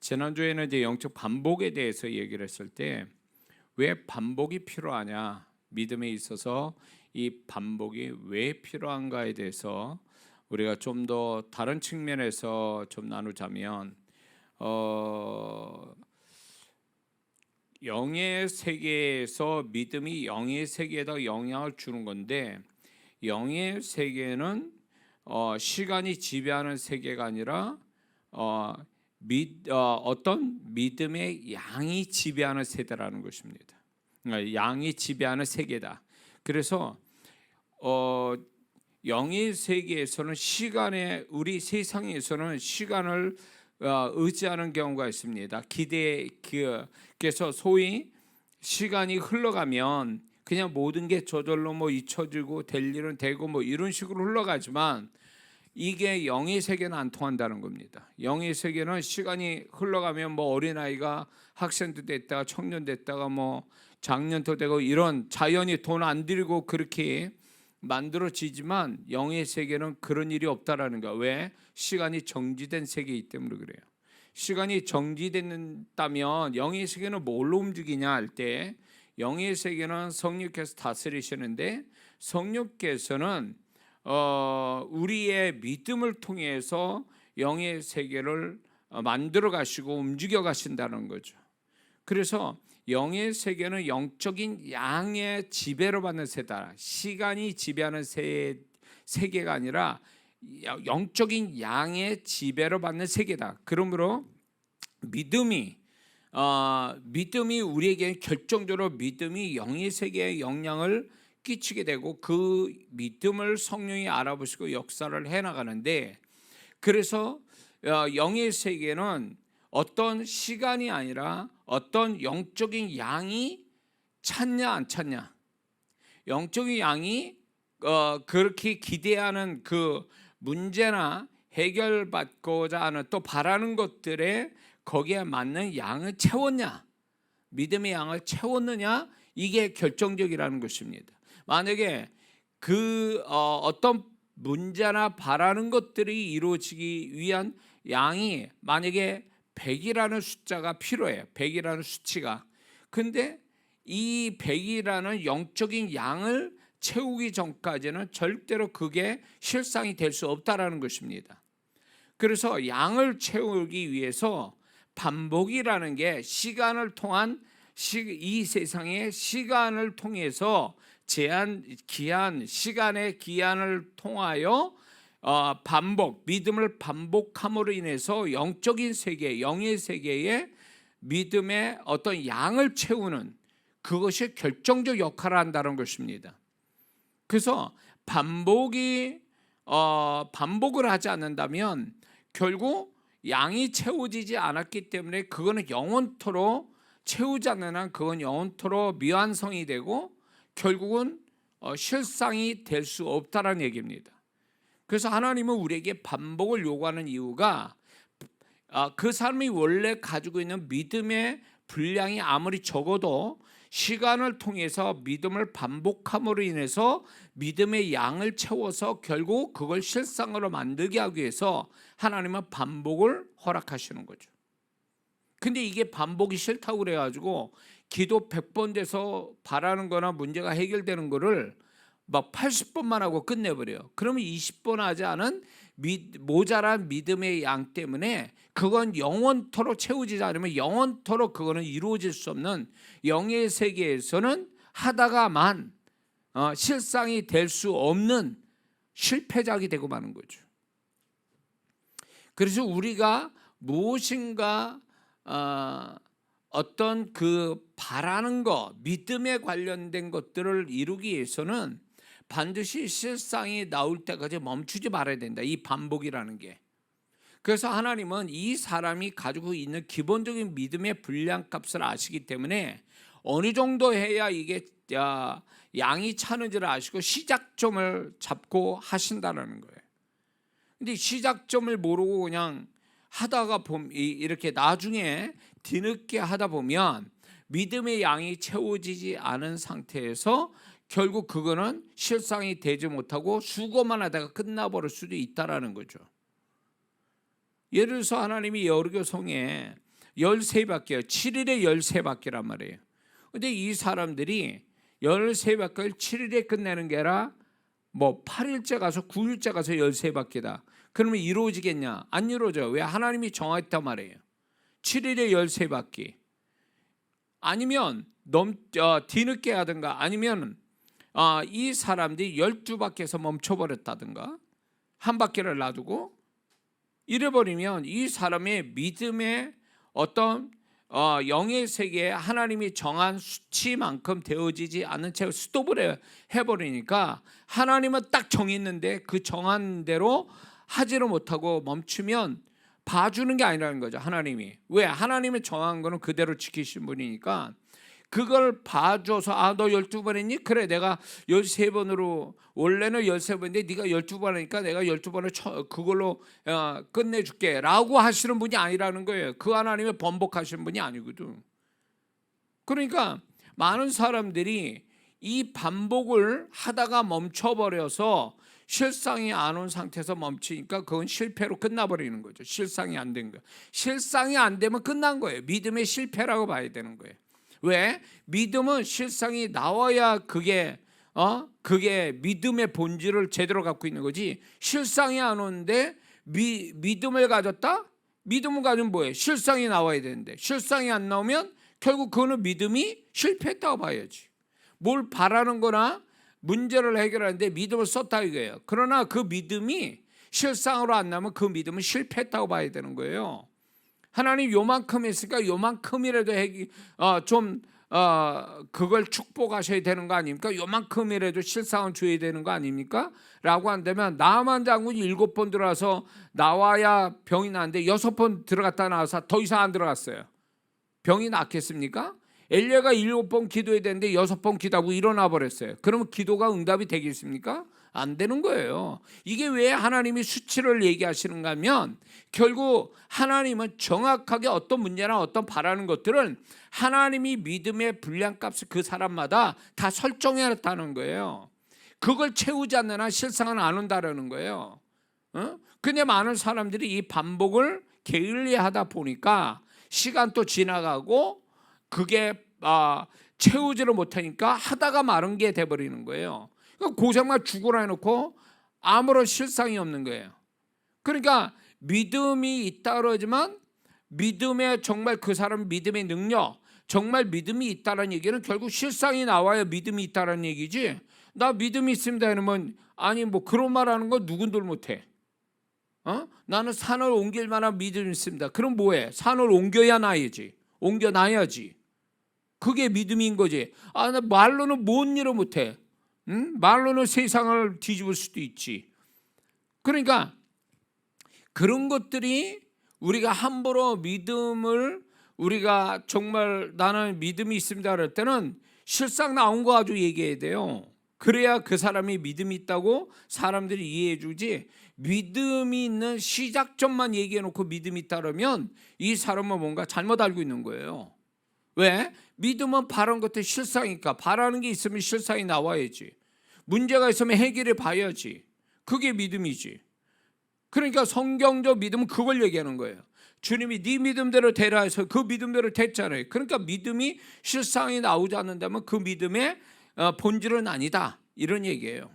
지난주에는 이제 영적 반복에 대해서 얘기를 했을 때 왜 반복이 필요하냐, 믿음에 있어서 이 반복이 왜 필요한가에 대해서 우리가 좀 더 다른 측면에서 좀 나누자면 영의 세계에서 믿음이 영의 세계에다 영향을 주는 건데, 영의 세계는 시간이 지배하는 세계가 아니라 어떤 믿음의 양이 지배하는 세대라는 것입니다. 그러니까 양이 지배하는 세계다. 그래서 영의 세계에서는 우리 세상에서는 시간을 의지하는 경우가 있습니다. 그래서 소위 시간이 흘러가면 그냥 모든 게 저절로 잊혀지고 될 일은 되고 이런 식으로 흘러가지만, 이게 영의 세계는 안 통한다는 겁니다. 영의 세계는 시간이 흘러가면 어린아이가 학생도 됐다가 청년 됐다가 장년도 되고, 이런 자연이 돈 안 들이고 그렇게 만들어지지만, 영의 세계는 그런 일이 없다라는 거야. 왜? 시간이 정지된 세계이기 때문에 그래요. 시간이 정지됐다면 영의 세계는 뭘로 움직이냐 할 때, 영의 세계는 성령께서 다스리시는데, 성령께서는 우리의 믿음을 통해서 영의 세계를 만들어 가시고 움직여 가신다는 거죠. 그래서 영의 세계는 영적인 양의 지배로 받는 세계다. 시간이 지배하는 세계가 아니라 영적인 양의 지배로 받는 세계다. 그러므로 믿음이 우리에게 결정적으로 믿음이 영의 세계에 영향을 끼치게 되고, 그 믿음을 성령이 알아보시고 역사를 해나가는데, 그래서 영의 세계는 어떤 시간이 아니라 어떤 영적인 양이 찾냐 안 찾냐, 영적인 양이 그렇게 기대하는 그 문제나 해결받고자 하는 또 바라는 것들에 거기에 맞는 양을 채웠냐, 믿음의 양을 채웠느냐, 이게 결정적이라는 것입니다. 만약에 어떤 문제나 바라는 것들이 이루어지기 위한 양이 만약에 100이라는 숫자가 필요해요. 100이라는 수치가. 근데 이 100이라는 영적인 양을 채우기 전까지는 절대로 그게 실상이 될 수 없다라는 것입니다. 그래서 양을 채우기 위해서 반복이라는 게 시간을 통한 이 세상의 시간을 통해서 시간의 기한을 통하여 믿음을 반복함으로 인해서 영적인 세계, 영의 세계에 믿음의 어떤 양을 채우는, 그것이 결정적 역할을 한다는 것입니다. 그래서 반복을 하지 않는다면 결국 양이 채워지지 않았기 때문에, 그거는 영원토록 채우지 않는 한 그건 영원토록 미완성이 되고 결국은 실상이 될 수 없다라는 얘기입니다. 그래서 하나님은 우리에게 반복을 요구하는 이유가, 그 사람이 원래 가지고 있는 믿음의 분량이 아무리 적어도 시간을 통해서 믿음을 반복함으로 인해서 믿음의 양을 채워서 결국 그걸 실상으로 만들게 하기 위해서 하나님은 반복을 허락하시는 거죠. 근데 이게 반복이 싫다고 그래가지고 기도 100번 돼서 바라는 거나 문제가 해결되는 거를 80번만 하고 끝내버려요. 그러면 20번 하지 않은 모자란 믿음의 양 때문에 그건 영원토록 채우지 않으면 영원토록 그거는 이루어질 수 없는, 영의 세계에서는 하다가만 실상이 될 수 없는 실패작이 되고 마는 거죠. 그래서 우리가 무엇인가 어떤 바라는 것, 믿음에 관련된 것들을 이루기 위해서는 반드시 실상이 나올 때까지 멈추지 말아야 된다. 이 반복이라는 게. 그래서 하나님은 이 사람이 가지고 있는 기본적인 믿음의 분량값을 아시기 때문에 어느 정도 해야 이게 양이 차는지를 아시고 시작점을 잡고 하신다는 거예요. 근데 시작점을 모르고 그냥 하다가 이렇게 나중에 뒤늦게 하다 보면 믿음의 양이 채워지지 않은 상태에서 결국 그거는 실상이 되지 못하고 수고만 하다가 끝나버릴 수도 있다라는 거죠. 예를 들어서 하나님이 여리고 성에 13바퀴요. 7일에 13바퀴란 말이에요. 근데 이 사람들이 13바퀴를 7일에 끝내는 게 아니라 뭐 8일째 가서 9일째 가서 13바퀴다. 그러면 이루어지겠냐? 안 이루어져요. 왜? 하나님이 정했단 말이에요. 7일에 13바퀴. 아니면 뒤늦게 하든가, 아니면 이 사람들이 12바퀴에서 멈춰버렸다든가, 한 바퀴를 놔두고 이래버리면 이 사람의 믿음의 어떤 영의 세계에 하나님이 정한 수치만큼 되어지지 않은 채 스톱을 해버리니까, 하나님은 딱 정했는데 그 정한 대로 하지를 못하고 멈추면 봐주는 게 아니라는 거죠. 하나님이. 왜? 하나님이 정한 거는 그대로 지키신 분이니까 그걸 봐줘서 너 12번 했니? 그래, 내가 13번으로, 원래는 13번인데 네가 12번 하니까 내가 12번을 그걸로 끝내줄게 라고 하시는 분이 아니라는 거예요. 그 하나님이 번복하시는 분이 아니거든. 그러니까 많은 사람들이 이 반복을 하다가 멈춰버려서 실상이 안 온 상태에서 멈추니까 그건 실패로 끝나버리는 거죠. 실상이 안 된 거. 실상이 안 되면 끝난 거예요. 믿음의 실패라고 봐야 되는 거예요. 왜? 믿음은 실상이 나와야 그게 믿음의 본질을 제대로 갖고 있는 거지. 실상이 안 오는데 믿음을 가졌다? 믿음을 가지면 뭐예요? 실상이 나와야 되는데 실상이 안 나오면 결국 그거는 믿음이 실패했다고 봐야지. 뭘 바라는 거나 문제를 해결하는데 믿음을 썼다 이거예요. 그러나 그 믿음이 실상으로 안 나오면 그 믿음은 실패했다고 봐야 되는 거예요. 하나님 요만큼 했으니까 요만큼이라도 그걸 축복하셔야 되는 거 아닙니까? 요만큼이라도 실상은 줘야 되는 거 아닙니까? 라고 한다면 나만 장군이 7번 들어와서 나와야 병이 나는데 6번 들어갔다 나와서 더 이상 안 들어갔어요. 병이 낫겠습니까? 엘리야가 7번 기도해야 되는데 6번 기도하고 일어나 버렸어요. 그러면 기도가 응답이 되겠습니까? 안 되는 거예요. 이게 왜 하나님이 수치를 얘기하시는가 하면 결국 하나님은 정확하게 어떤 문제나 어떤 바라는 것들은 하나님이 믿음의 분량값을 그 사람마다 다 설정해놨다는 거예요. 그걸 채우지 않는 한 실상은 안 온다라는 거예요. 근데 많은 사람들이 이 반복을 게을리하다 보니까 시간도 지나가고 그게 채우지를 못하니까 하다가 마른 게 돼버리는 거예요. 고생만 죽으라 해놓고 아무런 실상이 없는 거예요. 그러니까 믿음이 있다 그러지만 믿음의 정말 그 사람 믿음의 능력, 정말 믿음이 있다는 얘기는 결국 실상이 나와야 믿음이 있다는 얘기지. 나 믿음이 있습니다 이러면 아니 뭐 그런 말하는 거 누군들 못해. 나는 산을 옮길 만한 믿음이 있습니다. 그럼 뭐해? 산을 옮겨야 나야지. 옮겨놔야지. 그게 믿음인 거지. 나 말로는 뭔 일을 못해. 말로는 세상을 뒤집을 수도 있지. 그러니까 그런 것들이 우리가 함부로 믿음을 우리가 정말 나는 믿음이 있습니다 그럴 때는 실상 나온 거 가지고 얘기해야 돼요. 그래야 그 사람이 믿음이 있다고 사람들이 이해해 주지. 믿음이 있는 시작점만 얘기해 놓고 믿음이 있다 그러면 이 사람은 뭔가 잘못 알고 있는 거예요. 왜? 믿음은 바라는 것도 실상이니까 바라는 게 있으면 실상이 나와야지. 문제가 있으면 해결해 봐야지. 그게 믿음이지. 그러니까 성경적 믿음은 그걸 얘기하는 거예요. 주님이 네 믿음대로 되라 해서 그 믿음대로 됐잖아요. 그러니까 믿음이 실상이 나오지 않는다면 그 믿음의 본질은 아니다 이런 얘기예요.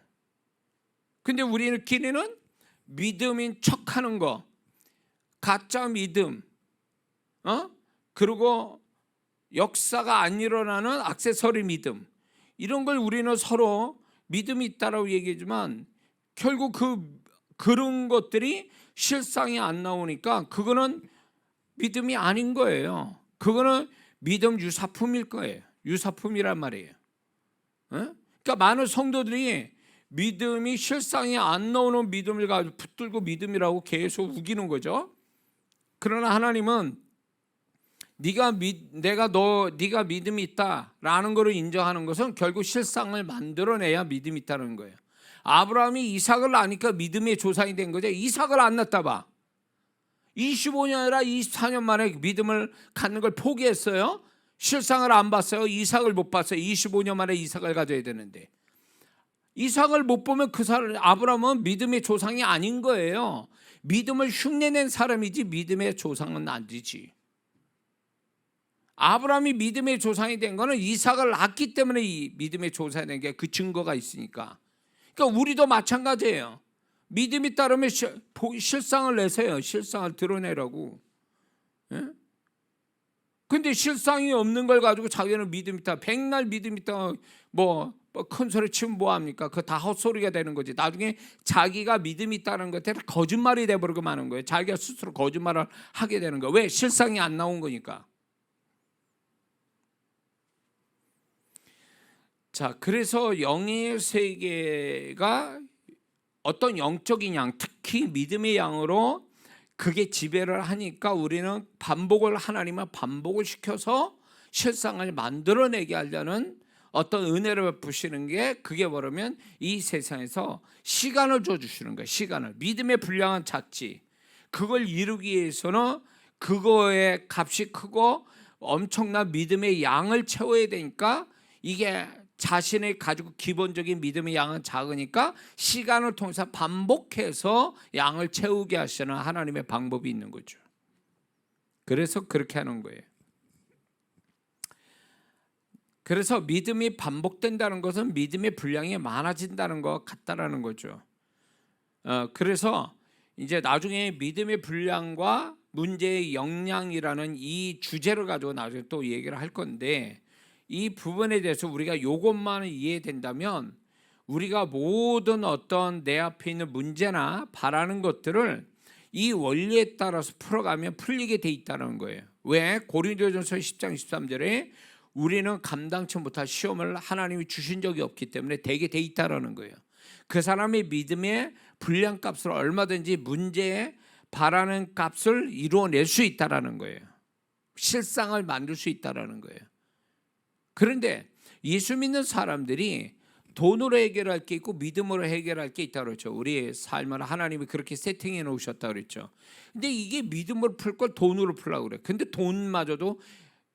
근데 우리끼리는 믿음인 척하는 거, 가짜 믿음, 그리고 역사가 안 일어나는 액세서리 믿음, 이런 걸 우리는 서로 믿음이 있다라고 얘기하지만 결국 그런 것들이 실상이 안 나오니까 그거는 믿음이 아닌 거예요. 그거는 믿음 유사품일 거예요. 유사품이란 말이에요. 그러니까 많은 성도들이 믿음이 실상이 안 나오는 믿음을 가지고 붙들고 믿음이라고 계속 우기는 거죠. 그러나 하나님은 네가 믿음이 있다라는 것을 인정하는 것은 결국 실상을 만들어내야 믿음이 있다는 거예요. 아브라함이 이삭을 낳으니까 믿음의 조상이 된 거죠. 이삭을 안 낳다 봐. 25년 아니라 24년 만에 믿음을 갖는 걸 포기했어요. 실상을 안 봤어요. 이삭을 못 봤어요. 25년 만에 이삭을 가져야 되는데 이삭을 못 보면 그 사람 아브라함은 믿음의 조상이 아닌 거예요. 믿음을 흉내낸 사람이지 믿음의 조상은 안 되지. 아브라함이 믿음의 조상이 된 거는 이삭을 낳기 때문에 이 믿음의 조상이 된 게 그 증거가 있으니까. 그러니까 우리도 마찬가지예요. 믿음이 따르면 실상을 내세요. 실상을 드러내라고. 예? 근데 실상이 없는 걸 가지고 자기는 믿음 있다, 백날 믿음 있다, 뭐 큰 소리 치면 뭐합니까? 그거 다 헛소리가 되는 거지. 나중에 자기가 믿음 있다는 것에 거짓말이 돼버리고 마는 거예요. 자기가 스스로 거짓말을 하게 되는 거예요. 왜? 실상이 안 나온 거니까. 자, 그래서 영의 세계가 어떤 영적인 양, 특히 믿음의 양으로 그게 지배를 하니까 우리는 하나님은 반복을 시켜서 실상을 만들어내게 하려는 어떤 은혜를 베푸시는 게, 그게 뭐냐면 이 세상에서 시간을 줘주시는 거예요. 시간을. 믿음의 분량은 작지. 그걸 이루기 위해서는 그거의 값이 크고 엄청난 믿음의 양을 채워야 되니까, 이게 자신의 가지고 기본적인 믿음의 양은 작으니까 시간을 통해서 반복해서 양을 채우게 하시는 하나님의 방법이 있는 거죠. 그래서 그렇게 하는 거예요. 그래서 믿음이 반복된다는 것은 믿음의 분량이 많아진다는 것 같다라는 거죠. 그래서 이제 나중에 믿음의 분량과 문제의 역량이라는 이 주제를 가지고 나중에 또 얘기를 할 건데, 이 부분에 대해서 우리가 이것만 이해된다면 우리가 모든 어떤 내 앞에 있는 문제나 바라는 것들을 이 원리에 따라서 풀어가면 풀리게 돼 있다는 거예요. 왜? 고린도전서 10장 13절에 우리는 감당치 못할 시험을 하나님이 주신 적이 없기 때문에 되게 돼 있다라는 거예요. 그 사람의 믿음의 분량값을 얼마든지 문제에 바라는 값을 이루어낼 수 있다라는 거예요. 실상을 만들 수 있다라는 거예요. 그런데 예수 믿는 사람들이 돈으로 해결할 게 있고 믿음으로 해결할 게 있다고 그랬죠. 우리의 삶을 하나님이 그렇게 세팅해 놓으셨다고 그랬죠. 근데 이게 믿음으로 풀 걸 돈으로 풀라고 그래. 근데 돈마저도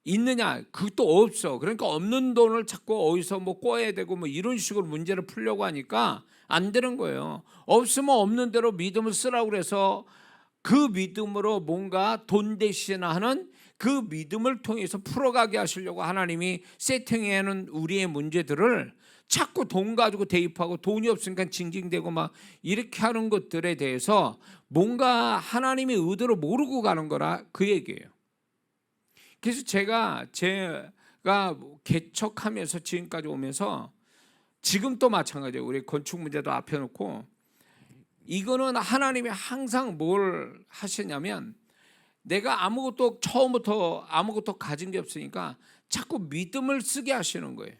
있느냐? 그것도 없어. 그러니까 없는 돈을 자꾸 어디서 뭐 꿔야 되고 뭐 이런 식으로 문제를 풀려고 하니까 안 되는 거예요. 없으면 없는 대로 믿음을 쓰라고 그래서 그 믿음으로 뭔가 돈 대신하는 그 믿음을 통해서 풀어가게 하시려고 하나님이 세팅해 놓은 우리의 문제들을 자꾸 돈 가지고 대입하고, 돈이 없으니까 징징대고 막 이렇게 하는 것들에 대해서 뭔가 하나님의 의도를 모르고 가는 거라 그 얘기예요. 그래서 제가 개척하면서 지금까지 오면서, 지금 또 마찬가지예요. 우리 건축 문제도 앞에 놓고, 이거는 하나님이 항상 뭘 하시냐면, 내가 아무것도 처음부터 아무것도 가진 게 없으니까 자꾸 믿음을 쓰게 하시는 거예요.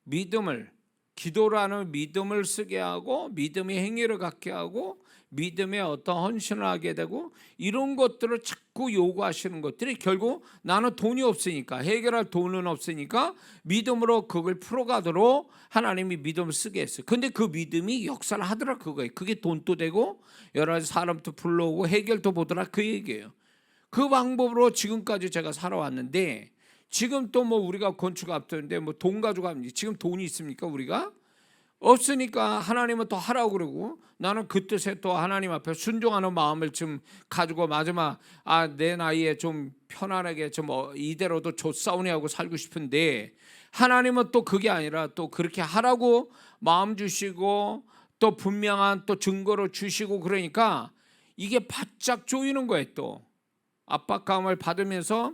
믿음을, 기도라는 믿음을 쓰게 하고, 믿음의 행위를 갖게 하고, 믿음의 어떤 헌신을 하게 되고, 이런 것들을 자꾸 요구하시는 것들이 결국 나는 돈이 없으니까, 해결할 돈은 없으니까 믿음으로 그걸 풀어가도록 하나님이 믿음을 쓰게 했어요. 근데 그 믿음이 역사를 하더라 그거예요. 그게 돈도 되고 여러 가지 사람도 불러오고 해결도 보더라 그 얘기예요. 그 방법으로 지금까지 제가 살아왔는데, 지금 또 뭐 우리가 건축 앞두는데 뭐 돈 가지고 합니다. 지금 돈이 있습니까? 우리가 없으니까 하나님은 또 하라고 그러고, 나는 그 뜻에 또 하나님 앞에 순종하는 마음을 좀 가지고 마지막 내 나이에 좀 편안하게 좀 이대로도 좋사오니 하고 살고 싶은데, 하나님은 또 그게 아니라 또 그렇게 하라고 마음 주시고 또 분명한 또 증거를 주시고, 그러니까 이게 바짝 조이는 거예요. 또 압박감을 받으면서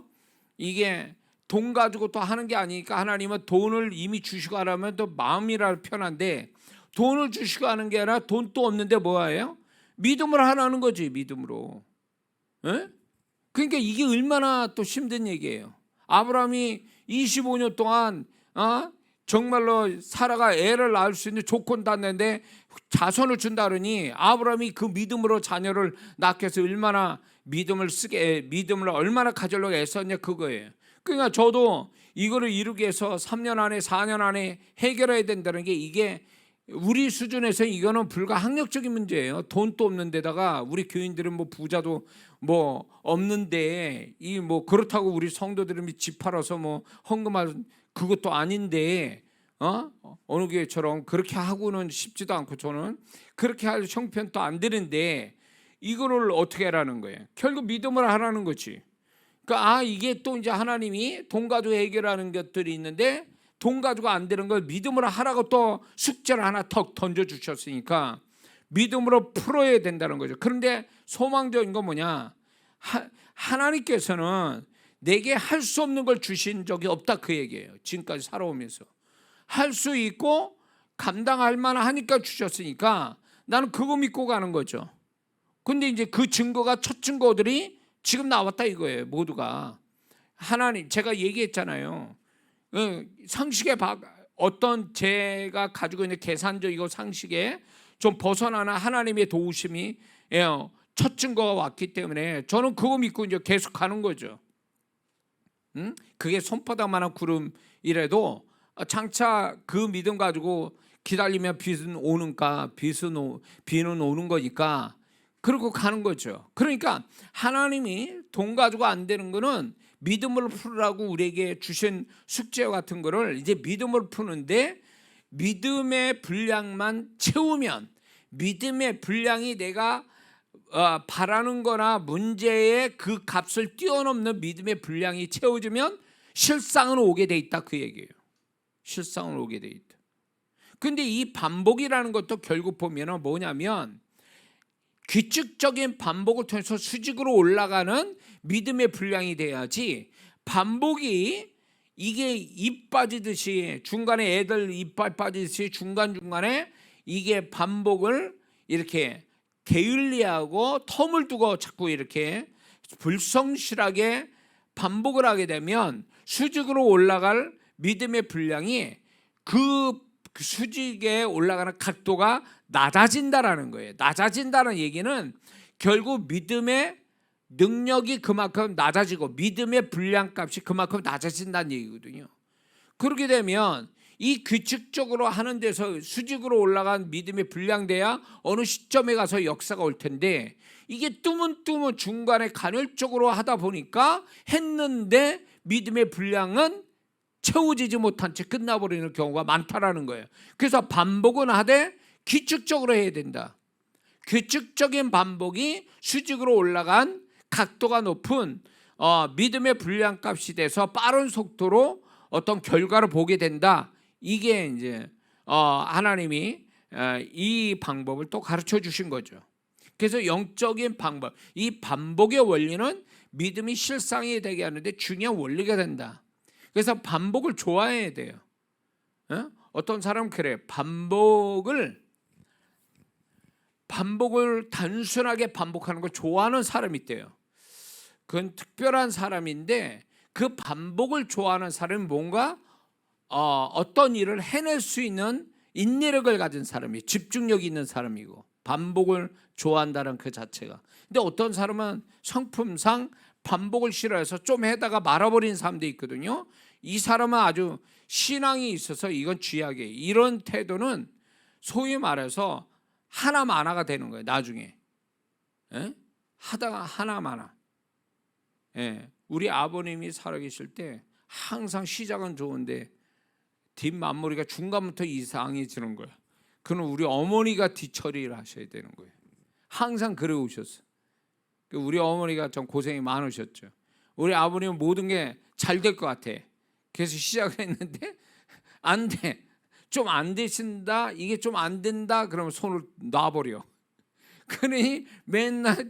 이게 돈 가지고 또 하는 게 아니니까, 하나님은 돈을 이미 주시고 하라면 또 마음이라 편한데, 돈을 주시고 하는 게 아니라 돈도 없는데 뭐예요? 믿음으로 하라는 거지. 믿음으로. 에? 그러니까 이게 얼마나 또 힘든 얘기예요. 아브라함이 25년 동안 정말로 사라가 애를 낳을 수 있는 조건 땄는데 자손을 준다 그러니, 아브라함이 그 믿음으로 자녀를 낳게 해서 얼마나 믿음을 얼마나 가지려고 애썼냐 그거예요. 그러니까 저도 이거를 이루기 위해서 3년 안에 4년 안에 해결해야 된다는 게, 이게 우리 수준에서 이거는 불가항력적인 문제예요. 돈도 없는 데다가 우리 교인들은 뭐 부자도 뭐 없는데, 이 뭐 그렇다고 우리 성도들은 집 팔아서 뭐 헌금할 그것도 아닌데 어느 교회처럼 그렇게 하고는 싶지도 않고, 저는 그렇게 할 형편도 안 되는데 이거를 어떻게 하라는 거예요? 결국 믿음을 하라는 거지. 그러니까 이게 또 이제 하나님이 돈 가지고 해결하는 것들이 있는데 돈 가지고 안 되는 걸 믿음으로 하라고 또 숙제를 하나 턱 던져 주셨으니까 믿음으로 풀어야 된다는 거죠. 그런데 소망적인 건 뭐냐? 하나님께서는 내게 할 수 없는 걸 주신 적이 없다 그 얘기예요. 지금까지 살아오면서 할 수 있고 감당할 만하니까 주셨으니까 나는 그거 믿고 가는 거죠. 근데 이제 그 증거가 첫 증거들이 지금 나왔다 이거예요. 모두가 하나님, 제가 얘기했잖아요. 상식에 어떤 제가 가지고 있는 계산적이고 상식에 좀 벗어나는 하나님의 도우심이 첫 증거가 왔기 때문에 저는 그거 믿고 이제 계속 가는 거죠. 그게 손바닥만한 구름이라도 장차 그 믿음 가지고 기다리면 비는 오는가, 비는 오는 거니까 그러고 가는 거죠. 그러니까 하나님이 돈 가지고 안 되는 거는 믿음으로 풀으라고 우리에게 주신 숙제 같은 거를 이제 믿음으로 푸는데, 믿음의 분량만 채우면, 믿음의 분량이 내가 바라는 거나 문제의 그 값을 뛰어넘는 믿음의 분량이 채워지면 실상은 오게 돼 있다 그 얘기예요. 실상은 오게 돼 있다. 근데 이 반복이라는 것도 결국 보면 뭐냐면 규칙적인 반복을 통해서 수직으로 올라가는 믿음의 분량이 돼야지, 반복이 이게 입 빠지듯이 중간에 애들 이빨 빠지듯이 중간중간에 이게 반복을 이렇게 게을리하고 텀을 두고 자꾸 이렇게 불성실하게 반복을 하게 되면 수직으로 올라갈 믿음의 분량이 그 수직에 올라가는 각도가 낮아진다라는 거예요. 낮아진다는 얘기는 결국 믿음의 능력이 그만큼 낮아지고 믿음의 분량값이 그만큼 낮아진다는 얘기거든요. 그렇게 되면 이 규칙적으로 하는 데서 수직으로 올라간 믿음의 분량돼야 어느 시점에 가서 역사가 올 텐데, 이게 뚜문뚜문 중간에 간헐적으로 하다 보니까 했는데 믿음의 분량은 채워지지 못한 채 끝나버리는 경우가 많다라는 거예요. 그래서 반복은 하되 규칙적으로 해야 된다. 규칙적인 반복이 수직으로 올라간 각도가 높은 믿음의 분량값이 돼서 빠른 속도로 어떤 결과를 보게 된다. 이게 이제 하나님이 이 방법을 또 가르쳐 주신 거죠. 그래서 영적인 방법, 이 반복의 원리는 믿음이 실상이 되게 하는데 중요한 원리가 된다. 그래서 반복을 좋아해야 돼요. 어떤 사람은 그래, 반복을 단순하게 반복하는 걸 좋아하는 사람이 있대요. 그건 특별한 사람인데, 그 반복을 좋아하는 사람은 뭔가 어떤 일을 해낼 수 있는 인내력을 가진 사람이, 집중력이 있는 사람이고, 반복을 좋아한다는 그 자체가. 근데 어떤 사람은 성품상 반복을 싫어해서 좀 해다가 말아버린 사람도 있거든요. 이 사람은 아주 신앙이 있어서 이건 쥐약이에요. 이런 태도는 소위 말해서 하나마나가 되는 거예요. 나중에 하다가 하나마나. 우리 아버님이 살아계실 때 항상 시작은 좋은데 뒷마무리가 중간부터 이상해지는 거예요. 그는 우리 어머니가 뒤처리를 하셔야 되는 거예요. 항상 그래 오셨어요. 우리 어머니가 좀 고생이 많으셨죠. 우리 아버님은 모든 게 잘 될 것 같아. 그래서 시작을 했는데 안 돼. 좀 안 되신다. 이게 좀 안 된다. 그러면 손을 놔버려. 그러니 맨날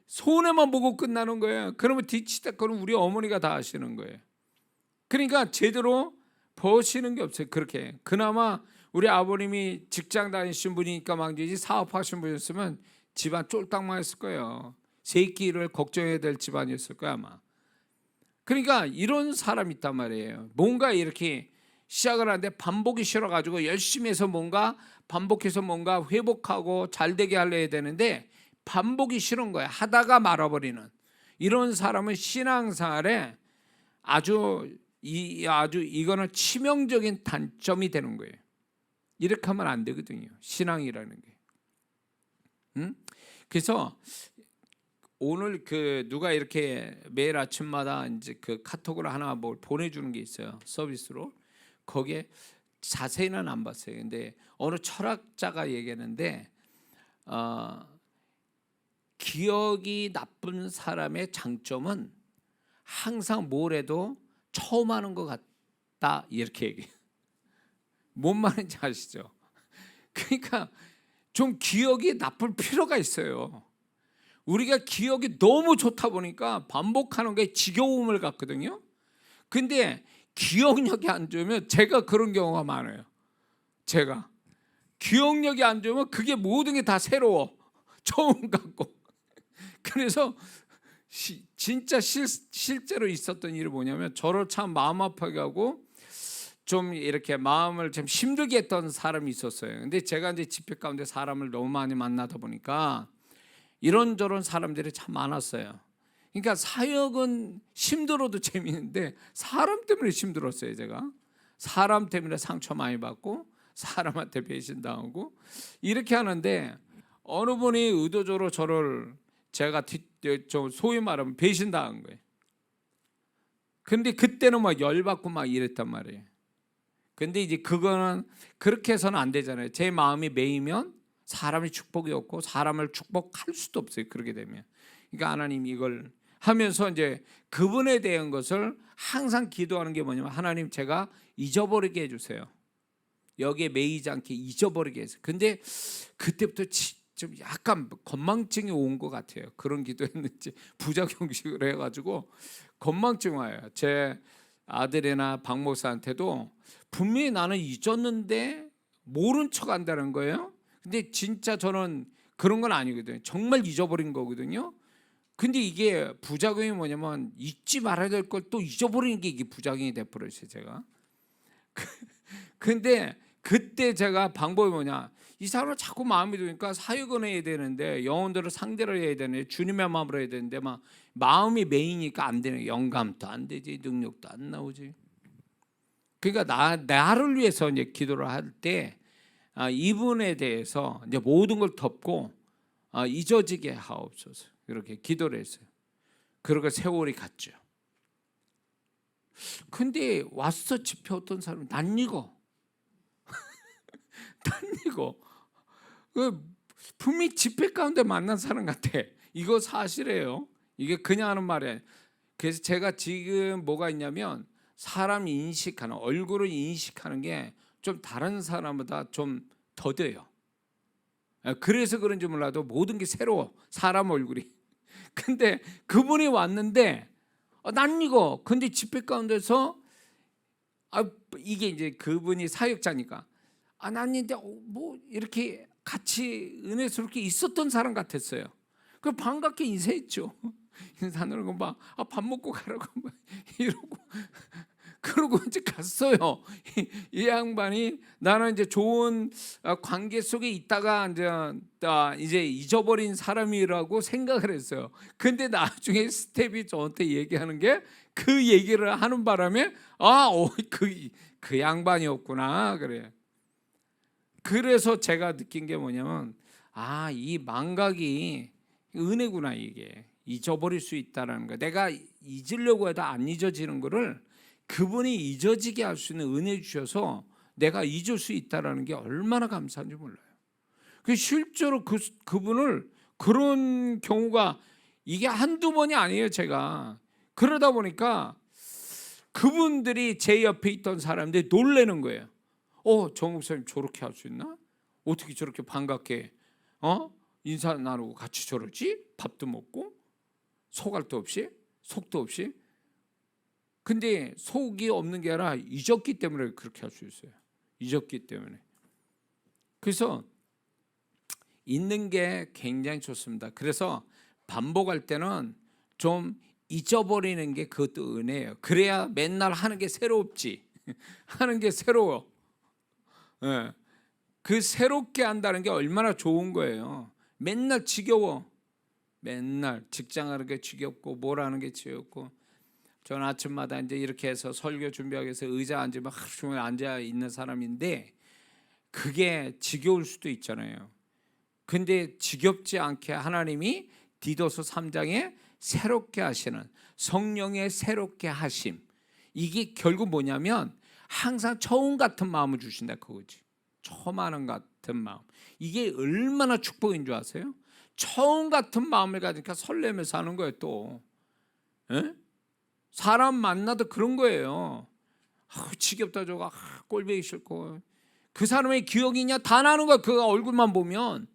손에만 보고 끝나는 거예요. 그러면 뒤치다 그러면 우리 어머니가 다 하시는 거예요. 그러니까 제대로 버시는 게 없어요. 그렇게. 그나마 우리 아버님이 직장 다니신 분이니까 망정이지, 사업하신 분이었으면 집안 쫄딱 망했을 거예요. 새끼를 걱정해야 될 집안이었을 거야 아마. 그러니까 이런 사람이 있단 말이에요. 뭔가 이렇게 시작을 하는데 반복이 싫어가지고 열심히 해서 뭔가 반복해서 뭔가 회복하고 잘 되게 하려야 되는데 반복이 싫은 거야. 하다가 말아버리는 이런 사람은 신앙생활에 아주 이거는 치명적인 단점이 되는 거예요. 이렇게 하면 안 되거든요. 신앙이라는 게. 그래서 오늘 누가 이렇게 매일 아침마다 이제 그 카톡으로 하나 뭘 보내주는 게 있어요. 서비스로. 거기에 자세히는 안 봤어요. 근데 어느 철학자가 얘기하는데 기억이 나쁜 사람의 장점은 항상 뭘 해도 처음 하는 것 같다, 이렇게 얘기해요. 뭔 말인지 아시죠? 그러니까 좀 기억이 나쁠 필요가 있어요. 우리가 기억이 너무 좋다 보니까 반복하는 게 지겨움을 갖거든요. 근데 기억력이 안 좋으면, 제가 그런 경우가 많아요. 제가 기억력이 안 좋으면 그게 모든 게 다 새로워, 처음 같고. 그래서 진짜 실제로 있었던 일이 뭐냐면, 저를 참 마음 아프게 하고 좀 이렇게 마음을 좀 힘들게 했던 사람이 있었어요. 근데 제가 이제 집회 가운데 사람을 너무 많이 만나다 보니까 이런저런 사람들이 참 많았어요. 그러니까 사역은 힘들어도 재미있는데 사람 때문에 힘들었어요. 제가 사람 때문에 상처 많이 받고 사람한테 배신당하고 이렇게 하는데, 어느 분이 의도적으로 저를, 제가 소위 말하면 배신당한 거예요. 근데 그때는 막 열받고 막 이랬단 말이에요. 근데 이제 그거는 그렇게 해서는 안 되잖아요. 제 마음이 메이면 사람이 축복이 없고 사람을 축복할 수도 없어요. 그렇게 되면. 그러니까 하나님, 이걸 하면서 이제 그분에 대한 것을 항상 기도하는 게 뭐냐면, 하나님, 제가 잊어버리게 해주세요. 여기에 매이지 않게 잊어버리게 해서. 근데 그때부터 좀 약간 건망증이 온 것 같아요. 그런 기도했는지 부작용식으로 해가지고 건망증 와요. 제 아들이나 박 목사한테도 분명히 나는 잊었는데 모른 척 한다는 거예요. 근데 진짜 저는 그런 건 아니거든요. 정말 잊어버린 거거든요. 근데 이게 부작용이 뭐냐면, 잊지 말아야 될 걸 또 잊어버리는 게 이게 부작용이 돼버렸어요, 제가. 근데 그때 제가 방법이 뭐냐, 이 사람을 자꾸 마음이 드니까 사역은 해야 되는데, 영혼들을 상대를 해야 되는데, 주님의 마음으로 해야 되는데 막 마음이 메이니까 안 되는, 영감도 안 되지, 능력도 안 나오지. 그러니까 나를 위해서 이제 기도를 할 때 이분에 대해서 이제 모든 걸 덮고 잊어지게 하옵소서, 이렇게 기도를 했어요. 그러고 세월이 갔죠. 근데 와서 집회 어떤 사람이 낯익어 분명히 집회 가운데 만난 사람 같아. 이거 사실이에요. 이게 그냥 하는 말이에요. 그래서 제가 지금 뭐가 있냐면, 사람 인식하는, 얼굴을 인식하는 게 좀 다른 사람보다 좀 더뎌요. 그래서 그런지 몰라도 모든 게 새로워, 사람 얼굴이. 근데 그분이 왔는데 낯익어. 근데 집회 가운데서 이게 이제 그분이 사역자니까, 난 이제 뭐 이렇게 같이 은혜스럽게 있었던 사람 같았어요. 그 반갑게 인사했죠. 인사하는 거 막 밥 먹고 가라고 막 이러고, 그러고 이제 갔어요. 이 양반이, 나는 이제 좋은 관계 속에 있다가 이제 잊어버린 사람이라고 생각을 했어요. 근데 나중에 스텝이 저한테 얘기하는 게, 그 얘기를 하는 바람에 그 양반이었구나, 그래. 그래서 제가 느낀 게 뭐냐면, 이 망각이 은혜구나. 이게 잊어버릴 수 있다라는 거. 내가 잊으려고 해도 안 잊어지는 거를 그분이 잊어지게 할 수 있는 은혜 주셔서 내가 잊을 수 있다라는 게 얼마나 감사한지 몰라요. 그 실제로 그분을, 그런 경우가 이게 한두 번이 아니에요. 제가 그러다 보니까 그분들이 제 옆에 있던 사람들이 놀라는 거예요. 정 목사님 저렇게 할 수 있나? 어떻게 저렇게 반갑게 인사 나누고 같이 저러지? 밥도 먹고 속알도 없이, 속도 없이. 근데 속이 없는 게 아니라 잊었기 때문에 그렇게 할 수 있어요. 잊었기 때문에. 그래서 잊는 게 굉장히 좋습니다. 그래서 반복할 때는 좀 잊어버리는 게 그것도 은혜예요. 그래야 맨날 하는 게 새롭지. 하는 게 새로워. 네. 그 새롭게 한다는 게 얼마나 좋은 거예요. 맨날 지겨워. 맨날 직장하는 게 지겹고 뭘 하는 게 지겹고. 저는 아침마다 이제 이렇게 해서 설교 준비하기 위해서 의자 앉으면 하루 종일 앉아 있는 사람인데, 그게 지겨울 수도 있잖아요. 근데 지겹지 않게 하나님이 디도서 3장에 새롭게 하시는, 성령의 새롭게 하심, 이게 결국 뭐냐면 항상 처음 같은 마음을 주신다, 그거지. 처음 하는 같은 마음. 이게 얼마나 축복인 줄 아세요? 처음 같은 마음을 가지니까 설레면서 하는 거예요. 또 사람 만나도 그런 거예요. 지겹다 저거, 꼴보기 싫고. 그 사람의 기억이냐 다 나는 거야. 그 얼굴만 보면.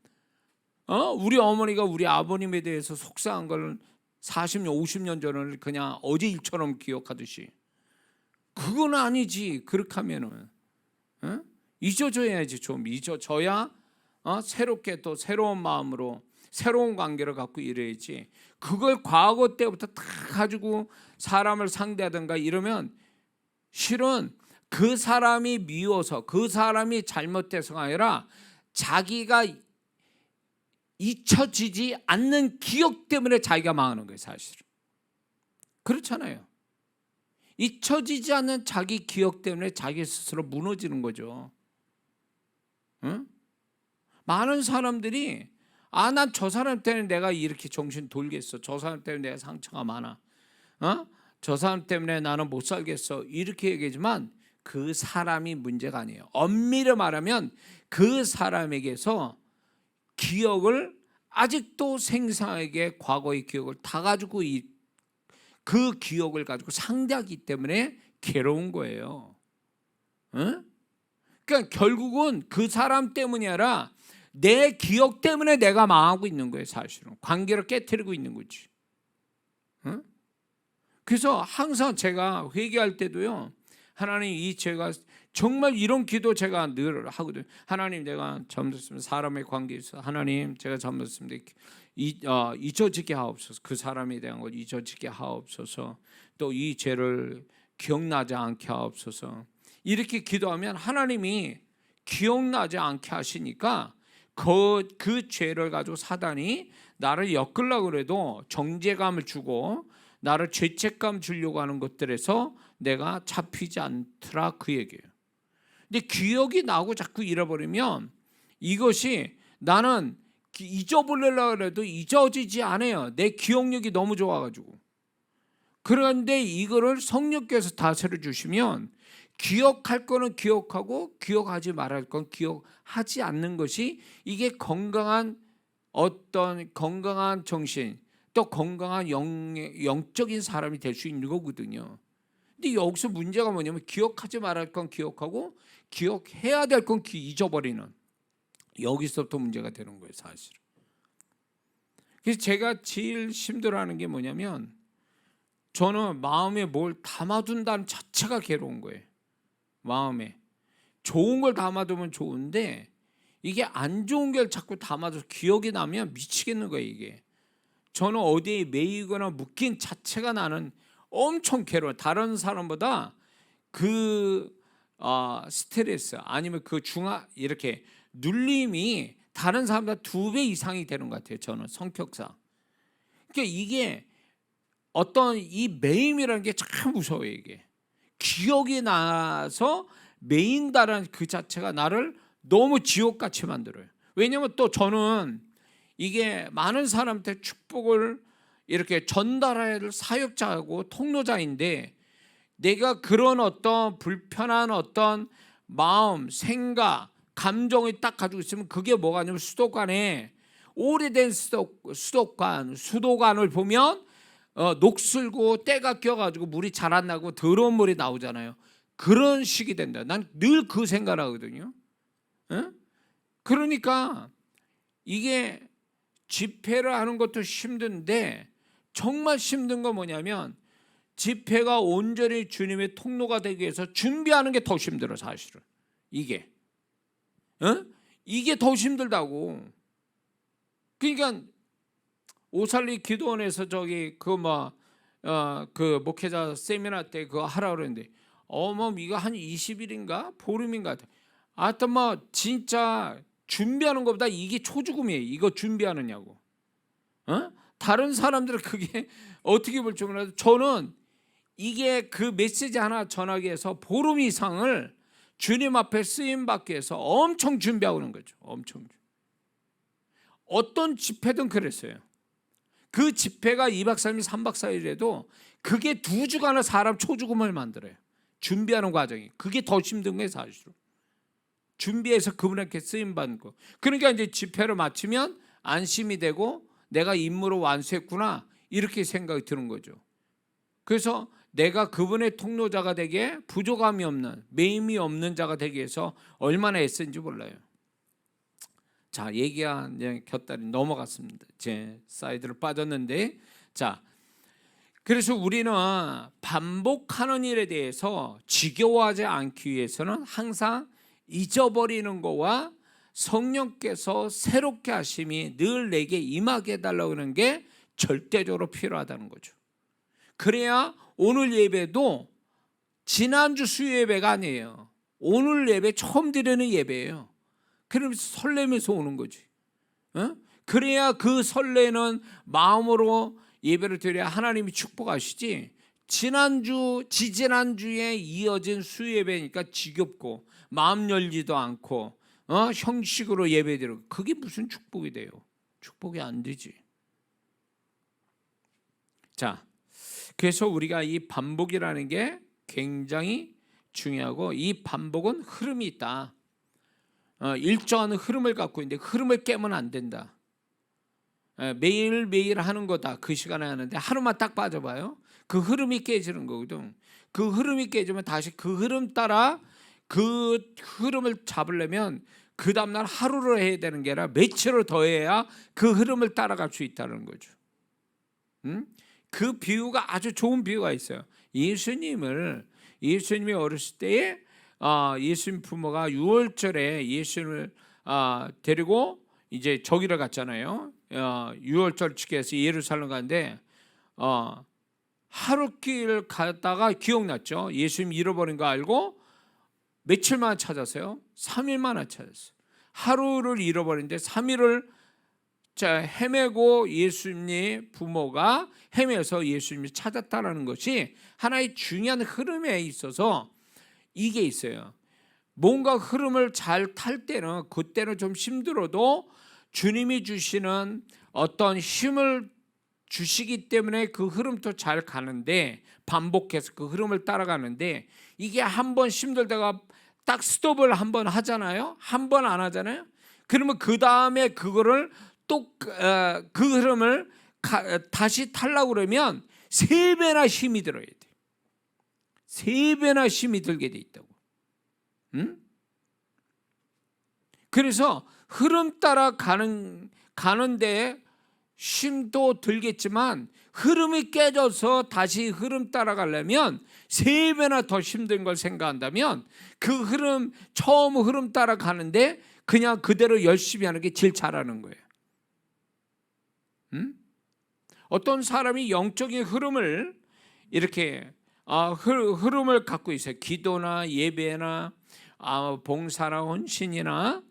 우리 어머니가 우리 아버님에 대해서 속상한 걸 40년 50년 전을 그냥 어제 일처럼 기억하듯이, 그건 아니지. 그렇게 하면은 잊어줘야지. 좀 잊어줘야 새롭게 또 새로운 마음으로 새로운 관계를 갖고 이래야지. 그걸 과거 때부터 다 가지고 사람을 상대하든가 이러면 실은 그 사람이 미워서, 그 사람이 잘못돼서가 아니라 자기가 잊혀지지 않는 기억 때문에 자기가 망하는 거예요. 사실은 그렇잖아요. 잊혀지지 않는 자기 기억 때문에 자기 스스로 무너지는 거죠. 많은 사람들이 난 저 사람 때문에 내가 이렇게 정신 돌겠어, 저 사람 때문에 내가 상처가 많아, 저 사람 때문에 나는 못 살겠어, 이렇게 얘기하지만 그 사람이 문제가 아니에요. 엄밀히 말하면 그 사람에게서 기억을 아직도 생생하게 과거의 기억을 다 가지고 그 기억을 가지고 상대하기 때문에 괴로운 거예요. 그러니까 결국은 그 사람 때문이 아니라 내 기억 때문에 내가 망하고 있는 거예요. 사실은 관계를 깨트리고 있는 거지. 그래서 항상 제가 회개할 때도요, 하나님, 이 제가 정말 이런 기도 제가 늘 하거든요. 하나님, 내가 잘못했습니다. 사람의 관계에서 하나님, 제가 잘못했습니다. 잊어지게 하옵소서. 그 사람에 대한 걸 잊어지게 하옵소서. 또 이 죄를 기억나지 않게 하옵소서. 이렇게 기도하면 하나님이 기억나지 않게 하시니까 그 죄를 가지고 사단이 나를 엮으려고 그래도 정죄감을 주고 나를 죄책감 주려고 하는 것들에서 내가 잡히지 않더라, 그 얘기예요. 근데 기억이 나고 자꾸 잃어버리면 이것이 나는 잊어버리려고 해도 잊어지지 않아요. 내 기억력이 너무 좋아가지고. 그런데 이거를 성령께서 다스려 주시면 기억할 거는 기억하고 기억하지 말할 건 기억하지 않는 것이, 이게 건강한 어떤 건강한 정신, 또 건강한 영적인 사람이 될 수 있는 거거든요. 근데 여기서 문제가 뭐냐면 기억하지 말할 건 기억하고 기억해야 될 건 잊어버리는, 여기서부터 문제가 되는 거예요. 사실은. 그래서 제가 제일 힘들어하는 게 뭐냐면, 저는 마음에 뭘 담아둔다는 자체가 괴로운 거예요. 마음에 좋은 걸 담아두면 좋은데 이게 안 좋은 걸 자꾸 담아둬서 기억이 나면 미치겠는 거예요. 이게 저는 어디에 매이거나 묶인 자체가 나는 엄청 괴로워요. 다른 사람보다 그 스트레스 아니면 그 이렇게 눌림이 다른 사람보다 2배 이상이 되는 것 같아요. 저는 성격상. 그러니까 이게 어떤 이 매임이라는 게 참 무서워요. 이게 기억이 나서 매인다라는 그 자체가 나를 너무 지옥같이 만들어요. 왜냐하면 또 저는 이게 많은 사람한테 축복을 이렇게 전달해야 될 사역자하고 통로자인데, 내가 그런 어떤 불편한 어떤 마음, 생각, 감정을 딱 가지고 있으면 그게 뭐가 아니면 수도관에 오래된 수도관을 보면 녹슬고 때가 껴가지고 물이 잘 안 나고 더러운 물이 나오잖아요. 그런 식이 된다. 난 늘 그 생각을 하거든요. 그러니까 이게 집회를 하는 것도 힘든데 정말 힘든 건 뭐냐면, 집회가 온전히 주님의 통로가 되기 위해서 준비하는 게 더 힘들어. 사실은 이게 이게 더 힘들다고. 그러니까 오살리 기도원에서 저기 그 목회자 세미나 때 그거 하라고 그랬는데 이거 한 20일인가 보름인가 하여튼 진짜 준비하는 것보다 이게 초죽음이에요. 이거 준비하느냐고. 다른 사람들은 그게 어떻게 볼지 몰라도 저는 이게 그 메시지 하나 전하기 위해서 보름 이상을 주님 앞에 쓰임 받기 위해서 엄청 준비하고 있는 거죠. 엄청. 어떤 집회든 그랬어요. 그 집회가 2박 3일 3박 4일에도 그게 2주간을 사람 초죽음을 만들어요. 준비하는 과정이. 그게 더 힘든 거예요. 사실은. 준비해서 그분에게 쓰임 받는 거. 그러니까 이제 집회를 마치면 안심이 되고 내가 임무를 완수했구나 이렇게 생각이 드는 거죠. 그래서 내가 그분의 통로자가 되게 부족함이 없는, 매임이 없는 자가 되기 위해서 얼마나 애쓴지 몰라요. 자, 얘기가 이제 곁다리 넘어갔습니다. 제 사이드로 빠졌는데, 자, 그래서 우리는 반복하는 일에 대해서 지겨워하지 않기 위해서는 항상 잊어버리는 거와 성령께서 새롭게 하심이 늘 내게 임하게 해달라고 하는 게 절대적으로 필요하다는 거죠. 그래야 오늘 예배도 지난주 수요 예배가 아니에요. 오늘 예배 처음 드리는 예배예요. 그러면서 설레면서 오는 거지. 그래야 그 설레는 마음으로 예배를 드려야 하나님이 축복하시지, 지난주 지지난주에 이어진 수요 예배니까 지겹고 마음 열지도 않고 형식으로 예배드리고 그게 무슨 축복이 돼요? 축복이 안 되지. 자, 그래서 우리가 이 반복이라는 게 굉장히 중요하고, 이 반복은 흐름이 있다. 일정한 흐름을 갖고 있는데 흐름을 깨면 안 된다. 매일매일 하는 거다. 그 시간에 하는데 하루만 딱 빠져봐요. 그 흐름이 깨지는 거거든. 그 흐름이 깨지면 다시 그 흐름 따라 그 흐름을 잡으려면 그 다음날 하루를 해야 되는 게 아니라 며칠을 더 해야 그 흐름을 따라갈 수 있다는 거죠. 그 비유가 아주 좋은 비유가 있어요. 예수님이 어렸을 때에 예수님 부모가 6월절에 예수님을 데리고 이제 저기를 갔잖아요. 6월절 지켜서 예루살렘 가는데 하루길 가다가 기억났죠. 예수님 잃어버린 거 알고 며칠 만에 찾았어요? 3일 만에 찾았어요. 하루를 잃어버린데 3일을 헤매고 예수님 부모가 헤매서 예수님이 찾았다는 것이 하나의 중요한 흐름에 있어서 이게 있어요. 뭔가 흐름을 잘 탈 때는 그때는 좀 힘들어도 주님이 주시는 어떤 힘을 주시기 때문에 그 흐름도 잘 가는데, 반복해서 그 흐름을 따라가는데, 이게 한 번 힘들다가 딱 스톱을 한 번 하잖아요. 한 번 안 하잖아요. 그러면 그 다음에 그거를 또 그 흐름을 다시 타려고 그러면 3배나 힘이 들어야 돼. 3배나 힘이 들게 돼 있다고. 그래서 흐름 따라 가는데 힘도 들겠지만 흐름이 깨져서 다시 흐름 따라가려면 3배나 더 힘든 걸 생각한다면 그 흐름, 처음 흐름 따라가는데 그냥 그대로 열심히 하는 게 제일 잘하는 거예요. 어떤 사람이 영적인 흐름을 이렇게 흐름을 갖고 있어요. 기도나 예배나 봉사나 헌신이나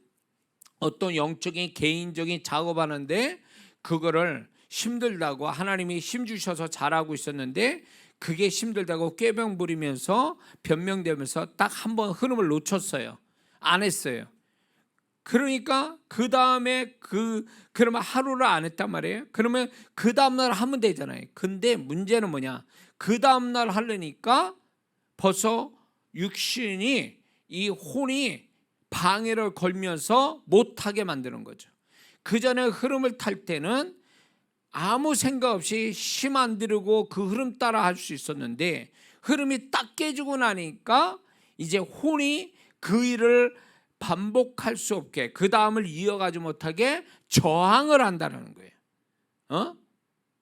어떤 영적인 개인적인 작업하는데 그거를 힘들다고 하나님이 힘 주셔서 잘하고 있었는데 그게 힘들다고 꾀병 부리면서 변명되면서 딱 한 번 흐름을 놓쳤어요. 안 했어요. 그러니까 그 다음에 그러면 하루를 안 했단 말이에요. 그러면 그 다음날 하면 되잖아요. 근데 문제는 뭐냐? 그 다음날 하려니까 벌써 육신이, 이 혼이 방해를 걸면서 못하게 만드는 거죠. 그 전에 흐름을 탈 때는 아무 생각 없이 힘 안 들이고 그 흐름 따라 할 수 있었는데 흐름이 딱 깨지고 나니까 이제 혼이 그 일을 반복할 수 없게, 그 다음을 이어가지 못하게 저항을 한다는 거예요.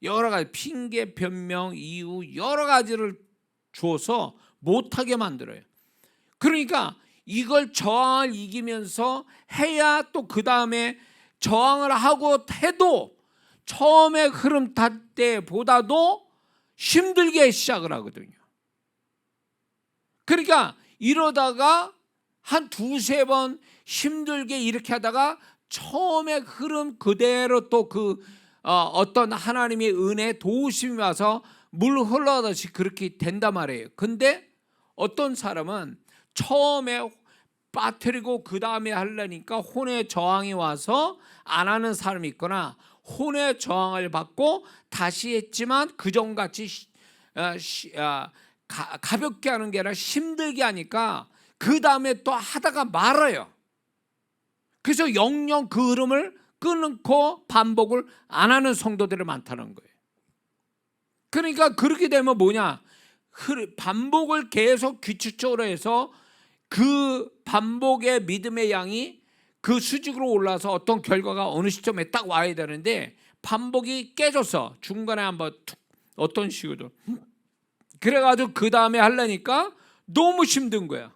여러 가지 핑계, 변명, 이유 여러 가지를 줘서 못하게 만들어요. 그러니까 이걸 저항을 이기면서 해야 또 그 다음에 저항을 하고 해도 처음에 흐름 탈 때보다도 힘들게 시작을 하거든요. 그러니까 이러다가 한 2-3번 힘들게 이렇게 하다가 처음에 흐름 그대로 또 어떤 하나님의 은혜 도우심이 와서 물 흘러가듯이 그렇게 된단 말이에요. 근데 어떤 사람은 처음에 빠뜨리고 그 다음에 하려니까 혼의 저항이 와서 안 하는 사람이 있거나 혼의 저항을 받고 다시 했지만 그전같이 가볍게 하는 게 아니라 힘들게 하니까 그 다음에 또 하다가 말아요. 그래서 영영 그 흐름을 끊고 반복을 안 하는 성도들이 많다는 거예요. 그러니까 그렇게 되면 뭐냐, 반복을 계속 규칙적으로 해서 그 반복의 믿음의 양이 그 수직으로 올라서 어떤 결과가 어느 시점에 딱 와야 되는데 반복이 깨져서 중간에 한번 툭 어떤 식으로 그래가지고 그 다음에 하려니까 너무 힘든 거야.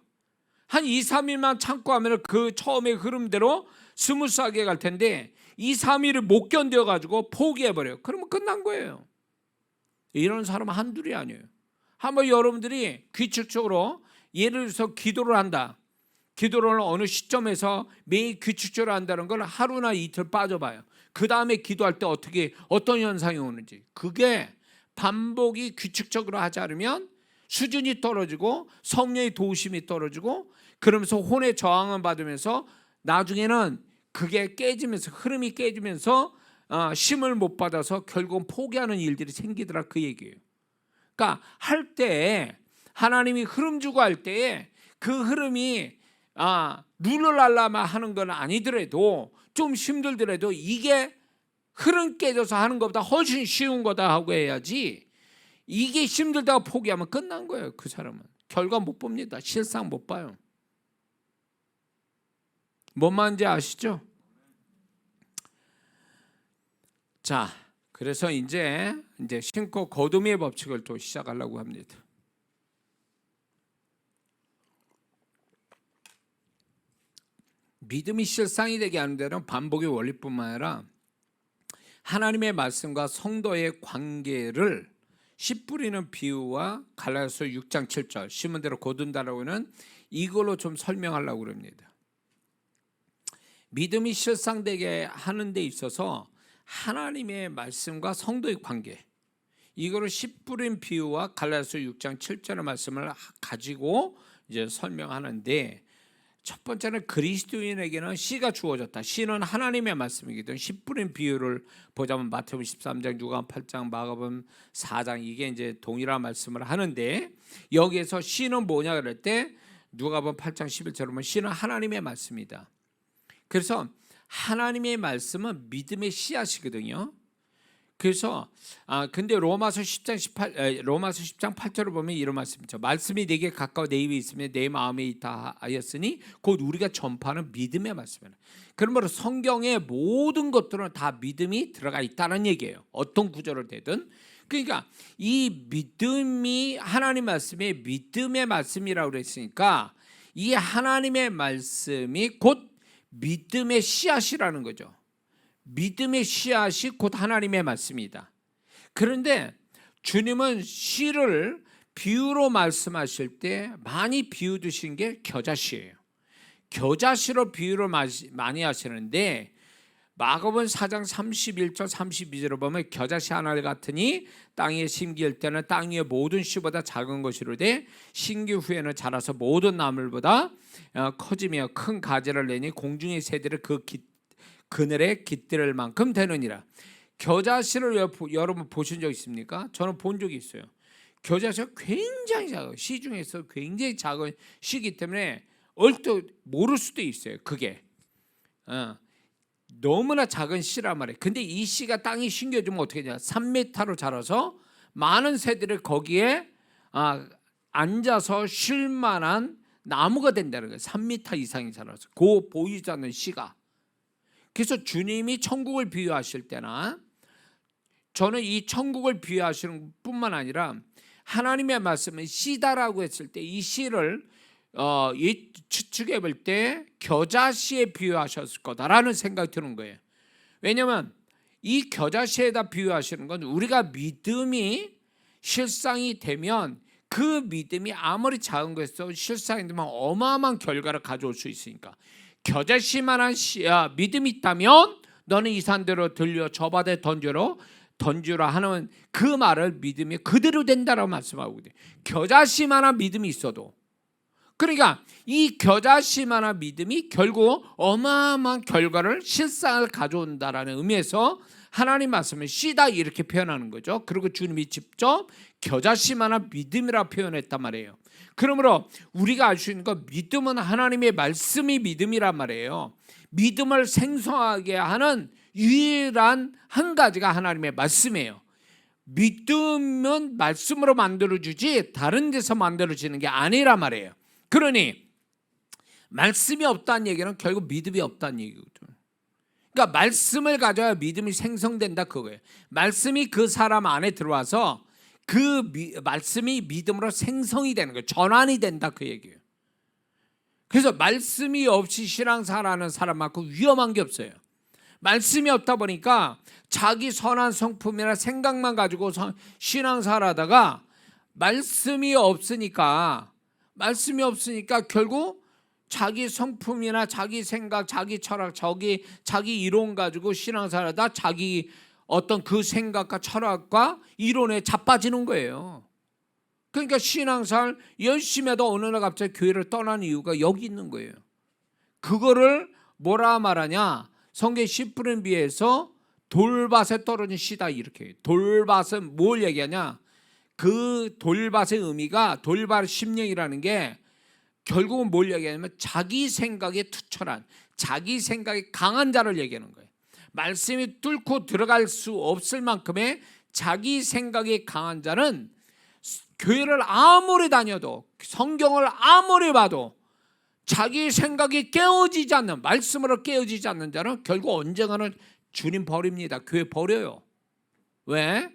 한 2, 3일만 참고 하면 그 처음의 흐름대로 스무스하게 갈 텐데 2, 3일을 못 견뎌가지고 포기해버려요. 그러면 끝난 거예요. 이런 사람은 한둘이 아니에요. 한번 여러분들이 규칙적으로 예를 들어서 기도를 한다. 기도를 어느 시점에서 매일 규칙적으로 한다는 걸 하루나 이틀 빠져봐요. 그 다음에 기도할 때 어떤 현상이 오는지. 그게 반복이 규칙적으로 하지 않으면 수준이 떨어지고 성령의 도우심이 떨어지고 그러면서 혼의 저항을 받으면서 나중에는 그게 깨지면서 흐름이 깨지면서 힘을 못 받아서 결국은 포기하는 일들이 생기더라, 그 얘기예요. 그러니까 할 때 하나님이 흐름 주고 할 때에 그 흐름이 룰러랄라만 하는 건 아니더라도 좀 힘들더라도 이게 흐름 깨져서 하는 것보다 훨씬 쉬운 거다 하고 해야지, 이게 힘들다고 포기하면 끝난 거예요. 그 사람은 결과 못 봅니다. 실상 못 봐요. 뭔 말인지 아시죠? 자, 그래서 이제 신고 거두미의 법칙을 또 시작하려고 합니다. 믿음이 실상이 되게 하는 데는 반복의 원리뿐만 아니라 하나님의 말씀과 성도의 관계를 씨 뿌리는 비유와 갈라디아서 6장 7절 심은 대로 거둔다라고 하는 이걸로 좀 설명하려고 합니다. 믿음이 실상되게 하는 데 있어서 하나님의 말씀과 성도의 관계, 이거를 씨 뿌린 비유와 갈라디아서 6장 7절의 말씀을 가지고 이제 설명하는데, 첫 번째는 그리스도인에게는 씨가 주어졌다. 씨는 하나님의 말씀이거든. 씨 뿌린 비유를 보자면 마태복음 13장, 누가복음 8장, 마가복음 4장, 이게 이제 동일한 말씀을 하는데, 여기에서 씨는 뭐냐 그럴 때 누가복음 8장 11절에 보면 씨는 하나님의 말씀이다. 그래서 하나님의 말씀은 믿음의 씨앗이거든요. 그래서 근데 로마서 10장 8절을 보면 이런 말씀이죠. 말씀이 내게 가까워 내 입에 있으며 내 마음에 있다 하였으니 곧 우리가 전파하는 믿음의 말씀이다. 그러므로 성경의 모든 것들은 다 믿음이 들어가 있다는 얘기예요. 어떤 구절을 되든. 그러니까 이 믿음이 하나님 말씀이 믿음의 말씀이라고 그랬으니까 이 하나님의 말씀이 곧 믿음의 씨앗이라는 거죠. 믿음의 씨앗이 곧 하나님의 말씀이다. 그런데 주님은 씨를 비유로 말씀하실 때 많이 비유드신 게 겨자씨예요. 겨자씨로 비유를 많이 하시는데 마가복음 4장 31절 32절을 보면 겨자씨 하나 같으니 땅에 심길 때는 땅 위의 모든 씨보다 작은 것이로되 심기 후에는 자라서 모든 나물보다 커지며 큰 가지를 내니 공중의 새들을 그 그늘에 깃들 만큼 되느니라. 겨자씨를 여러분 보신 적 있습니까? 저는 본 적이 있어요. 겨자씨가 굉장히 작아요. 씨 중에서 굉장히 작은 씨이기 때문에 얼뜻 모를 수도 있어요. 그게 너무나 작은 씨란 말이에요. 근데 이 씨가 땅이 심겨주면 어떻게 되냐, 3m로 자라서 많은 새들이 거기에 앉아서 쉴 만한 나무가 된다는 거예요. 3m 이상이 자라서 그 보이지 않는 씨가. 그래서 주님이 천국을 비유하실 때나 저는 이 천국을 비유하시는 뿐만 아니라 하나님의 말씀은 씨다라고 했을 때 이 씨를 추측해 볼 때 겨자씨에 비유하셨을 거다라는 생각이 드는 거예요. 왜냐하면 이 겨자씨에다 비유하시는 건 우리가 믿음이 실상이 되면 그 믿음이 아무리 작은 것에서 실상이 되면 어마어마한 결과를 가져올 수 있으니까, 겨자씨만한 믿음이 있다면 너는 이 산대로 들려 저 바다에 던주라 하는 그 말을 믿음이 그대로 된다라고 말씀하고 있어요. 겨자씨만한 믿음이 있어도. 그러니까 이 겨자씨만한 믿음이 결국 어마어마한 결과를 실상을 가져온다라는 의미에서 하나님 말씀을 씨다 이렇게 표현하는 거죠. 그리고 주님이 직접 겨자씨만한 믿음이라 표현했단 말이에요. 그러므로 우리가 알 수 있는 건 믿음은 하나님의 말씀이 믿음이란 말이에요. 믿음을 생성하게 하는 유일한 한 가지가 하나님의 말씀이에요. 믿음은 말씀으로 만들어주지 다른 데서 만들어지는 게 아니란 말이에요. 그러니 말씀이 없다는 얘기는 결국 믿음이 없다는 얘기거든요. 그러니까 말씀을 가져야 믿음이 생성된다 그거예요. 말씀이 그 사람 안에 들어와서 그 말씀이 믿음으로 생성이 되는 거예요. 전환이 된다 그 얘기예요. 그래서 말씀이 없이 신앙생활하는 사람만큼 위험한 게 없어요. 말씀이 없다 보니까 자기 선한 성품이나 생각만 가지고 신앙생활하다가 말씀이 없으니까 결국 자기 성품이나 자기 생각, 자기 철학, 자기 이론 가지고 신앙생활하다 자기 어떤 그 생각과 철학과 이론에 자빠지는 거예요. 그러니까 신앙생활 열심히 해도 어느 날 갑자기 교회를 떠나는 이유가 여기 있는 거예요. 그거를 뭐라 말하냐? 성경 10분의 비해서 돌밭에 떨어진 씨다 이렇게. 돌밭은 뭘 얘기하냐? 그 돌밭의 의미가 돌밭 심령이라는 게 결국은 뭘 얘기하냐면 자기 생각에 투철한, 자기 생각에 강한 자를 얘기하는 거예요. 말씀이 뚫고 들어갈 수 없을 만큼의 자기 생각에 강한 자는 교회를 아무리 다녀도 성경을 아무리 봐도 자기 생각이 깨어지지 않는, 말씀으로 깨어지지 않는 자는 결국 언젠가는 주님 버립니다. 교회 버려요. 왜?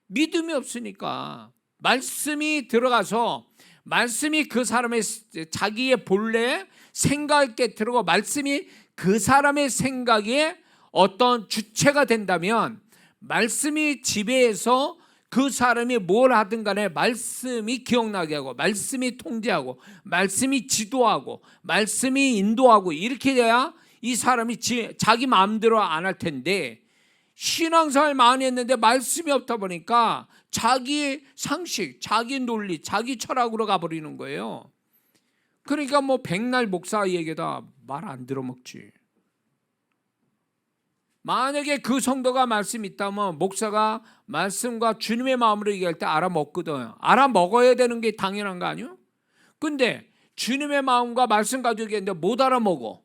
믿음이 없으니까. 말씀이 들어가서 말씀이 그 사람의 자기의 본래 생각을 깨뜨리고 말씀이 그 사람의 생각에 어떤 주체가 된다면 말씀이 지배해서 그 사람이 뭘 하든 간에 말씀이 기억나게 하고 말씀이 통제하고 말씀이 지도하고 말씀이 인도하고 이렇게 돼야 이 사람이 자기 마음대로 안 할 텐데 신앙생활 많이 했는데 말씀이 없다 보니까 자기 상식, 자기 논리, 자기 철학으로 가버리는 거예요. 그러니까 뭐 백날 목사 얘기다 말 안 들어먹지. 만약에 그 성도가 말씀이 있다면 목사가 말씀과 주님의 마음으로 얘기할 때 알아먹거든. 알아먹어야 되는 게 당연한 거 아니에요? 근데 주님의 마음과 말씀 가지고 얘기했는데 못 알아먹어.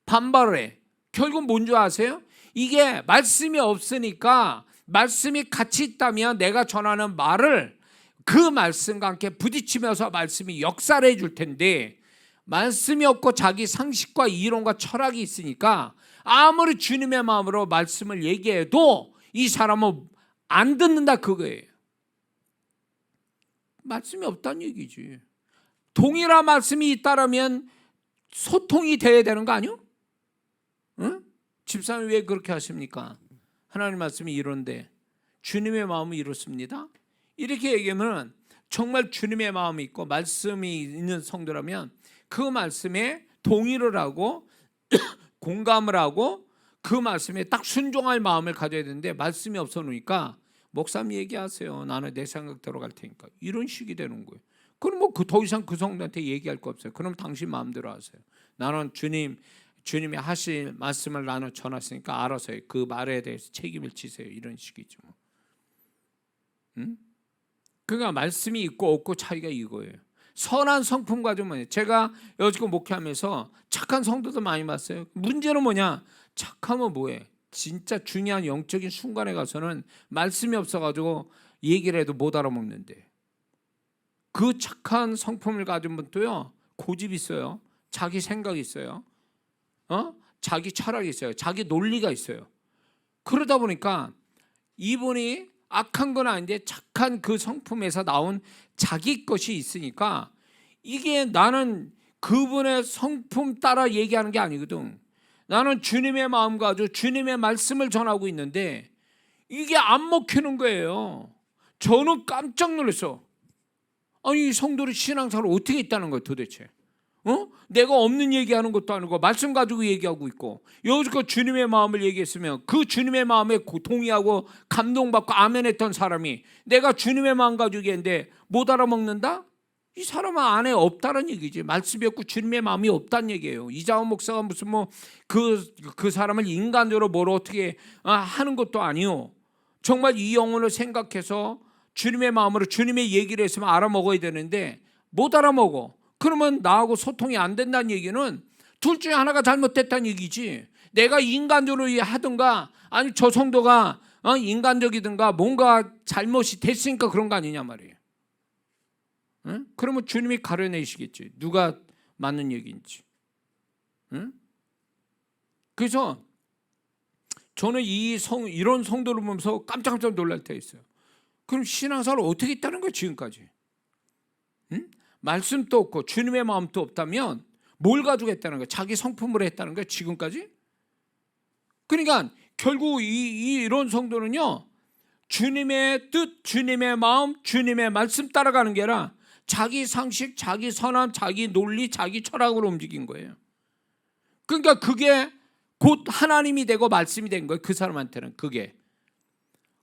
반발을 해. 결국 뭔지 아세요? 이게 말씀이 없으니까 말씀이 같이 있다면 내가 전하는 말을 그 말씀과 함께 부딪히면서 말씀이 역사를 해줄 텐데 말씀이 없고 자기 상식과 이론과 철학이 있으니까 아무리 주님의 마음으로 말씀을 얘기해도 이 사람은 안 듣는다 그거예요. 말씀이 없다는 얘기지. 동일한 말씀이 있다라면 소통이 돼야 되는 거 아니요? 응? 집사님 왜 그렇게 하십니까? 하나님 말씀이 이런데 주님의 마음은 이렇습니다. 이렇게 얘기하면 정말 주님의 마음이 있고 말씀이 있는 성도라면 그 말씀에 동의를 하고 공감을 하고 그 말씀에 딱 순종할 마음을 가져야 되는데 말씀이 없어 놓으니까 목사님 얘기하세요. 나는 내 생각대로 갈 테니까. 이런 식이 되는 거예요. 그럼 뭐 더 이상 그 성도한테 얘기할 거 없어요. 그럼 당신 마음대로 하세요. 나는 주님이 하실 말씀을 나는 전했으니까 알아서 그 말에 대해서 책임을 지세요. 이런 식이죠. 응? 그러니까 말씀이 있고 없고 차이가 이거예요. 선한 성품 가지고 제가 여지껏 목회하면서 착한 성도도 많이 봤어요. 문제는 뭐냐? 착하면 뭐해? 진짜 중요한 영적인 순간에 가서는 말씀이 없어가지고 얘기를 해도 못 알아먹는데 그 착한 성품을 가진 분도요 고집이 있어요. 자기 생각이 있어요. 자기 철학이 있어요. 자기 논리가 있어요. 그러다 보니까 이분이 악한 건 아닌데 착한 그 성품에서 나온 자기 것이 있으니까 이게 나는 그분의 성품 따라 얘기하는 게 아니거든. 나는 주님의 마음 가지고 주님의 말씀을 전하고 있는데 이게 안 먹히는 거예요. 저는 깜짝 놀랐어. 아니 이 성도를 신앙생활 어떻게 있다는 거예요 도대체. 내가 없는 얘기하는 것도 아니고 말씀 가지고 얘기하고 있고 여기서 주님의 마음을 얘기했으면 그 주님의 마음에 동의하고 감동받고 아멘했던 사람이 내가 주님의 마음 가지고 얘기했는데 못 알아먹는다? 이 사람 안에 없다는 얘기지. 말씀이 없고 주님의 마음이 없다는 얘기예요. 이장원 목사가 무슨 뭐 그 사람을 인간적으로 뭘 어떻게 하는 것도 아니요. 정말 이 영혼을 생각해서 주님의 마음으로 주님의 얘기를 했으면 알아먹어야 되는데 못 알아먹어. 그러면 나하고 소통이 안 된다는 얘기는 둘 중에 하나가 잘못됐다는 얘기지. 내가 인간적으로 하든가 아니 저 성도가 인간적이든가 뭔가 잘못이 됐으니까 그런 거 아니냐 말이에요. 응? 그러면 주님이 가려내시겠지. 누가 맞는 얘기인지. 응? 그래서 저는 이런 성도를 보면서 깜짝깜짝 놀랄 때 있어요. 그럼 신앙생활을 어떻게 했다는 거예요 지금까지? 응? 말씀도 없고 주님의 마음도 없다면 뭘 가지고 했다는 거예요? 자기 성품으로 했다는 거예요 지금까지? 그러니까 결국 이런 성도는요, 주님의 뜻, 주님의 마음, 주님의 말씀 따라가는 게 아니라 자기 상식, 자기 선함, 자기 논리, 자기 철학으로 움직인 거예요. 그러니까 그게 곧 하나님이 되고 말씀이 된 거예요. 그 사람한테는 그게.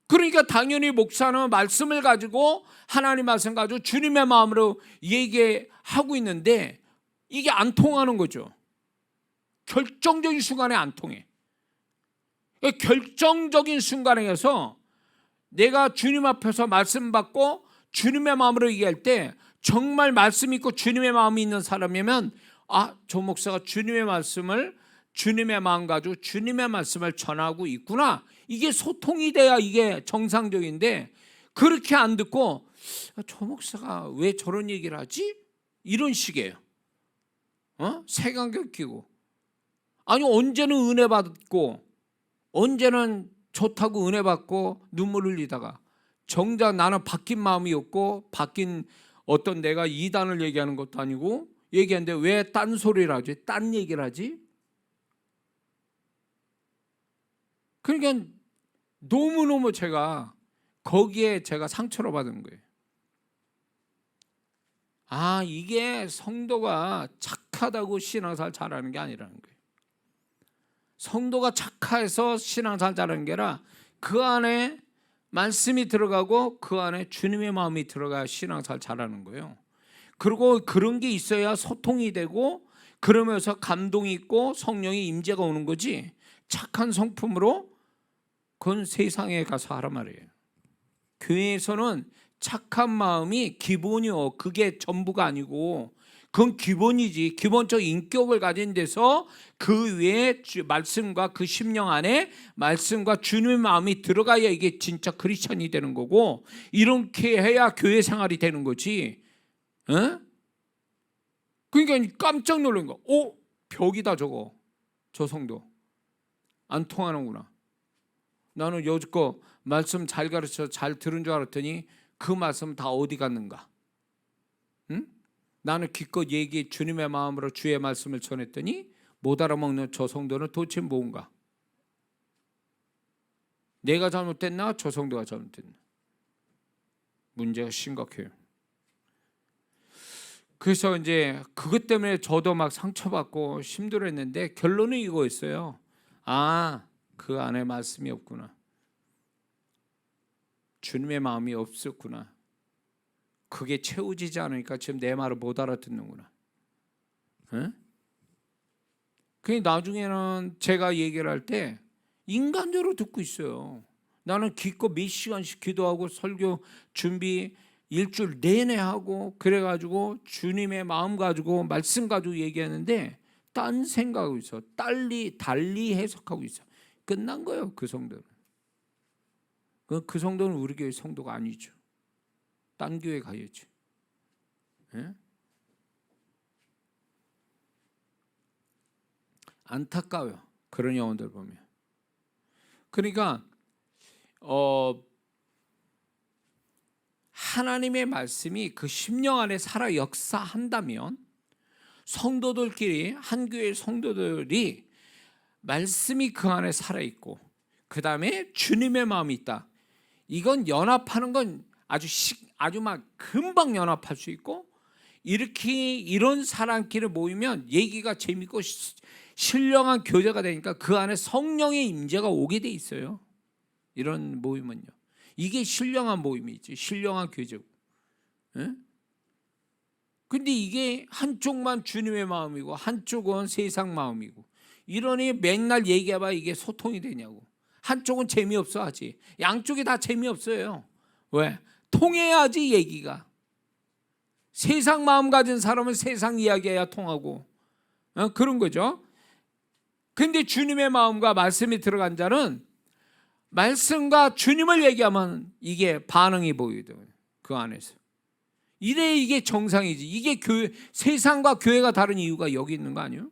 그러니까 당연히 목사는 말씀을 가지고 하나님 말씀 가지고 주님의 마음으로 얘기하고 있는데 이게 안 통하는 거죠. 결정적인 순간에 안 통해. 결정적인 순간에서 내가 주님 앞에서 말씀 받고 주님의 마음으로 얘기할 때 정말 말씀 있고 주님의 마음이 있는 사람이면 저 목사가 주님의 말씀을 주님의 마음 가지고 주님의 말씀을 전하고 있구나. 이게 소통이 돼야 이게 정상적인데 그렇게 안 듣고 저 목사가 왜 저런 얘기를 하지? 이런 식이에요. 색안경 끼고 아니 언제는 은혜 받고 언제는 좋다고 은혜 받고 눈물 흘리다가 정작 나는 바뀐 마음이 없고 바뀐 어떤 내가 이단을 얘기하는 것도 아니고 얘기하는데 왜 딴 소리를 하지? 딴 얘기를 하지? 그러니까 너무너무 제가 거기에 제가 상처를 받은 거예요. 이게 성도가 착하다고 신앙생활 잘하는 게 아니라는 거예요. 성도가 착해서 신앙생활 잘하는 게 아니라 그 안에 말씀이 들어가고 그 안에 주님의 마음이 들어가야 신앙생활 잘하는 거예요. 그리고 그런 게 있어야 소통이 되고 그러면서 감동이 있고 성령의 임재가 오는 거지. 착한 성품으로 그건 세상에 가서 하란 말이에요. 교회에서는 착한 마음이 기본이요. 그게 전부가 아니고 그건 기본이지. 기본적 인격을 가진 데서 그 외에 말씀과 그 심령 안에 말씀과 주님의 마음이 들어가야 이게 진짜 크리스천이 되는 거고 이렇게 해야 교회 생활이 되는 거지. 그러니까 깜짝 놀란 거. 벽이다 저거. 저 성도. 안 통하는구나. 나는 여지껏 말씀 잘 가르쳐 잘 들은 줄 알았더니 그 말씀 다 어디 갔는가? 응? 나는 기껏 주님의 마음으로 주의 말씀을 전했더니 못 알아먹는 저 성도는 도대체 뭔가? 내가 잘못됐나? 저 성도가 잘못됐나? 문제가 심각해요. 그래서 이제 그것 때문에 저도 막 상처받고 힘들었는데 결론은 이거였어요. 그 안에 말씀이 없구나. 주님의 마음이 없었구나. 그게 채워지지 않으니까 지금 내 말을 못 알아듣는구나. 그 나중에는 제가 얘기를 할 때 인간적으로 듣고 있어요. 나는 기껏 몇 시간씩 기도하고 설교 준비 일주일 내내 하고 그래가지고 주님의 마음 가지고 말씀 가지고 얘기하는데 딴 생각하고 있어. 달리 해석하고 있어. 끝난 거예요. 그 성도는. 그 성도는 우리 교회 성도가 아니죠. 딴 교회 가야지. 안타까워요. 그런 영혼들 보면. 그러니까 하나님의 말씀이 그 심령 안에 살아 역사한다면 성도들끼리 한 교회 성도들이 말씀이 그 안에 살아있고 그 다음에 주님의 마음이 있다. 이건 연합하는 건 아주 막 금방 연합할 수 있고 이렇게 이런 사람끼리 모이면 얘기가 재밌고 신령한 교제가 되니까 그 안에 성령의 임재가 오게 돼 있어요. 이런 모임은요. 이게 신령한 모임이지. 신령한 교제고. 근데 이게 한쪽만 주님의 마음이고 한쪽은 세상 마음이고, 이러니 맨날 얘기해봐 이게 소통이 되냐고. 한쪽은 재미없어 하지, 양쪽이 다 재미없어요. 왜? 통해야지 얘기가. 세상 마음 가진 사람은 세상 이야기해야 통하고, 그런 거죠. 근데 주님의 마음과 말씀이 들어간 자는 말씀과 주님을 얘기하면 이게 반응이 보이거든요. 그 안에서. 이래 이게 정상이지. 이게 교회, 세상과 교회가 다른 이유가 여기 있는 거 아니에요?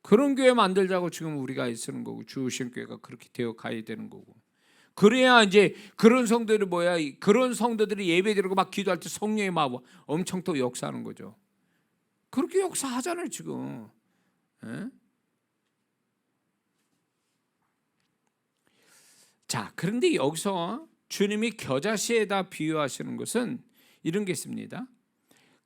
그런 교회 만들자고 지금 우리가 애쓰는 거고, 주우신 교회가 그렇게 되어 가야 되는 거고. 그래야 이제 그런 성도들이 뭐야? 그런 성도들이 예배드리고 막 기도할 때 성령의 마법 엄청 또 역사하는 거죠. 그렇게 역사하잖아요 지금. 에? 자, 그런데 여기서 주님이 겨자씨에다 비유하시는 것은 이런 게 있습니다.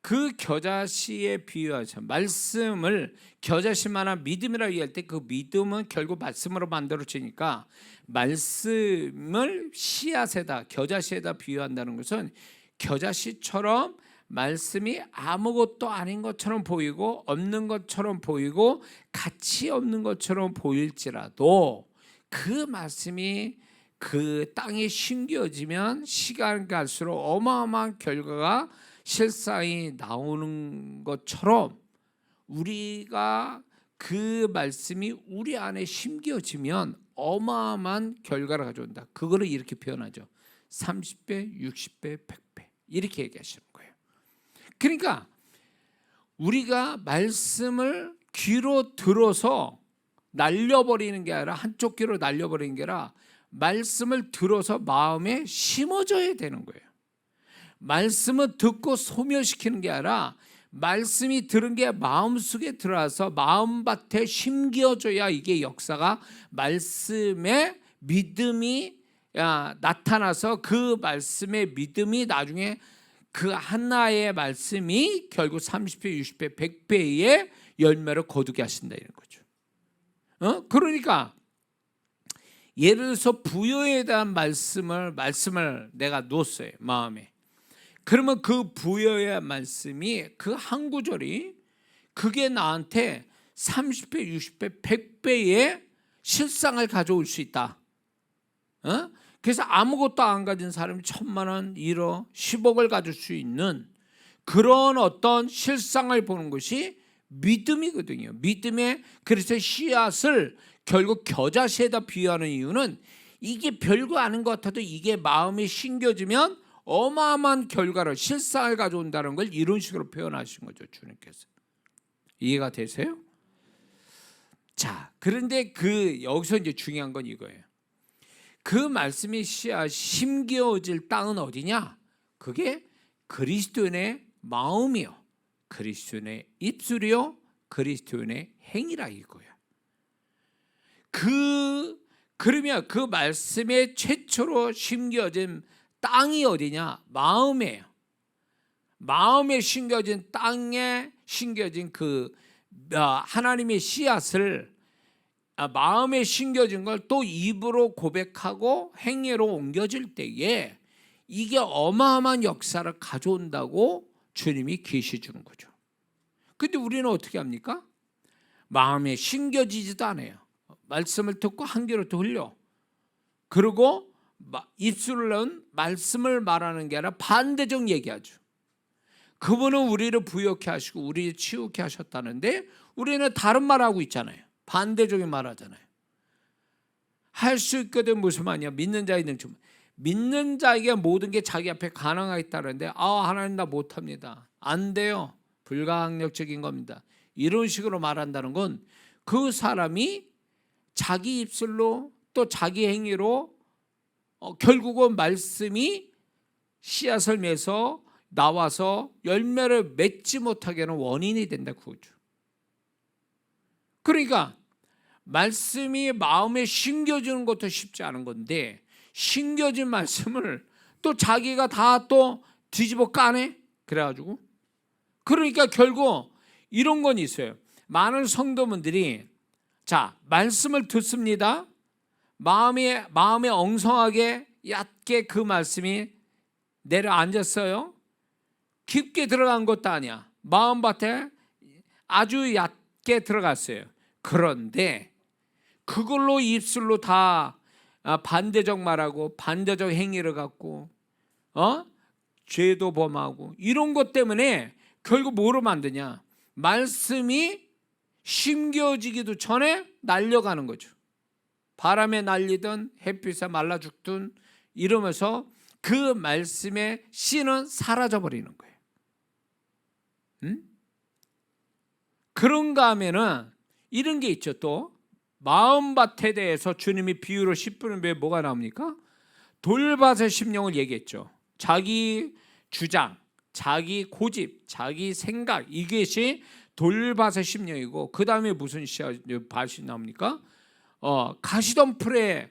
그 겨자씨에 비유하셔 말씀을 겨자씨만한 믿음이라고 얘기할 때 그 믿음은 결국 말씀으로 만들어지니까 말씀을 씨앗에다, 겨자씨에다 비유한다는 것은 겨자씨처럼 말씀이 아무것도 아닌 것처럼 보이고 없는 것처럼 보이고 가치 없는 것처럼 보일지라도 그 말씀이 그 땅에 심겨지면 시간 갈수록 어마어마한 결과가 실상이 나오는 것처럼 우리가 그 말씀이 우리 안에 심겨지면 어마어마한 결과를 가져온다. 그거를 이렇게 표현하죠. 30배, 60배, 100배 이렇게 얘기하시는 거예요. 그러니까 우리가 말씀을 귀로 들어서 날려버리는 게 아니라, 한쪽 귀로 날려버리는 게 아니라 말씀을 들어서 마음에 심어져야 되는 거예요. 말씀을 듣고 소멸시키는 게 아니라 말씀이 들은 게 마음속에 들어와서 마음밭에 심겨져야 이게 역사가, 말씀의 믿음이 나타나서 그 말씀의 믿음이 나중에 그 하나의 말씀이 결국 30배, 60배, 100배의 열매를 거두게 하신다 이런 거죠. 그러니까 예를 들어서 부여에 대한 말씀을 내가 놓았어요 마음에. 그러면 그 부여의 말씀이 그 한 구절이 그게 나한테 30배, 60배, 100배의 실상을 가져올 수 있다. 그래서 아무것도 안 가진 사람이 1000만 원, 1억, 10억을 가질 수 있는 그런 어떤 실상을 보는 것이 믿음이거든요. 믿음의, 그래서 씨앗을 결국 겨자씨에다 비유하는 이유는 이게 별거 아닌 것 같아도 이게 마음에 심겨지면 어마어마한 결과를, 실상을 가져온다는 걸 이런 식으로 표현하신 거죠 주님께서. 이해가 되세요? 자, 그런데 여기서 이제 중요한 건 이거예요. 그 말씀이 씨앗 심겨질 땅은 어디냐? 그게 그리스도인의 마음이요, 그리스도인의 입술이요, 그리스도인의 행위라 이거예요. 그러면 그 말씀에 최초로 심겨진 땅이 어디냐? 마음이에요. 마음에 심겨진 땅에 심겨진 그 하나님의 씨앗을, 마음에 심겨진 걸 또 입으로 고백하고 행위로 옮겨질 때에 이게 어마어마한 역사를 가져온다고 주님이 계시 주는 거죠. 근데 우리는 어떻게 합니까? 마음에 심겨지지도 않아요. 말씀을 듣고 한 귀로 또 흘려. 그리고 입술로는 말씀을 말하는 게 아니라 반대적 얘기하죠. 그분은 우리를 부욕해 하시고 우리를 치우게 하셨다는데 우리는 다른 말하고 있잖아요. 반대적인 말하잖아요. 할 수 있거든. 무슨 말이냐? 믿는 자의 능력. 믿는 자에게 모든 게 자기 앞에 가능하겠다는데 하나님 나 못합니다. 안 돼요. 불가항력적인 겁니다. 이런 식으로 말한다는 건 그 사람이 자기 입술로 또 자기 행위로 결국은 말씀이 씨앗을 매서 나와서 열매를 맺지 못하게 하는 원인이 된다 그거죠. 그러니까 말씀이 마음에 심겨지는 것도 쉽지 않은 건데 심겨진 말씀을 또 자기가 다 또 뒤집어 까네. 그래가지고 그러니까 결국 이런 건 있어요. 많은 성도분들이 자 말씀을 듣습니다. 마음에 엉성하게 얕게 그 말씀이 내려앉았어요. 깊게 들어간 것도 아니야. 마음밭에 아주 얕게 들어갔어요. 그런데 그걸로 입술로 다 반대적 말하고 반대적 행위를 갖고 죄도 범하고 이런 것 때문에 결국 뭐로 만드냐? 말씀이 심겨지기도 전에 날려가는 거죠. 바람에 날리든 햇빛에 말라 죽든 이러면서 그 말씀의 씨는 사라져 버리는 거예요. 그런가 하면은 이런 게 있죠. 또 마음밭에 대해서 주님이 비유로 10분의 뭐가 나옵니까? 돌밭의 심령을 얘기했죠. 자기 주장, 자기 고집, 자기 생각, 이것이 돌밭의 심령이고, 그 다음에 무슨 밭이 나옵니까? 가시덤불의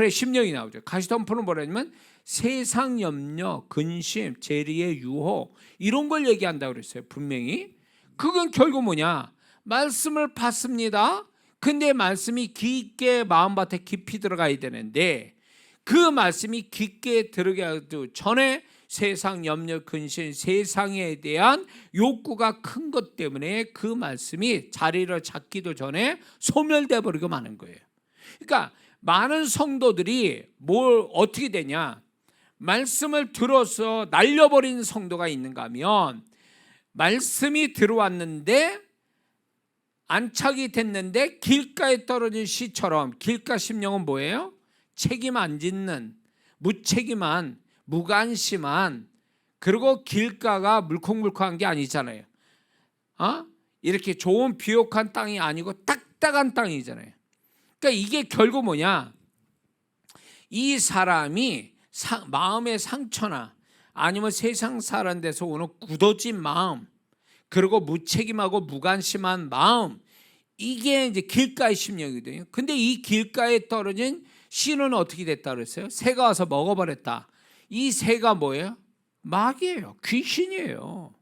심령이 나오죠. 가시덤불은 뭐라냐면 세상 염려, 근심, 재리의 유혹 이런 걸 얘기한다고 그랬어요. 분명히. 그건 결국 뭐냐? 말씀을 받습니다. 근데 말씀이 깊게 마음밭에 깊이 들어가야 되는데, 그 말씀이 깊게 들어가기 전에 세상 염려, 근심, 세상에 대한 욕구가 큰 것 때문에 그 말씀이 자리를 잡기도 전에 소멸돼 버리고 마는 거예요. 그러니까 많은 성도들이 어떻게 되냐? 말씀을 들어서 날려버린 성도가 있는가 하면, 말씀이 들어왔는데 안착이 됐는데 길가에 떨어진 씨처럼, 길가 심령은 뭐예요? 책임 안 짓는, 무책임한, 무관심한, 그리고 길가가 물컹물컹한 게 아니잖아요. 이렇게 좋은 비옥한 땅이 아니고 딱딱한 땅이잖아요. 그러니까 이게 결국 뭐냐? 이 사람이 마음의 상처나 아니면 세상 사는 데서 오는 굳어진 마음, 그리고 무책임하고 무관심한 마음, 이게 이제 길가의 심령이거든요. 근데 이 길가에 떨어진 씨는 어떻게 됐다 그랬어요? 새가 와서 먹어버렸다. 이 새가 뭐예요? 마귀예요. 귀신이에요.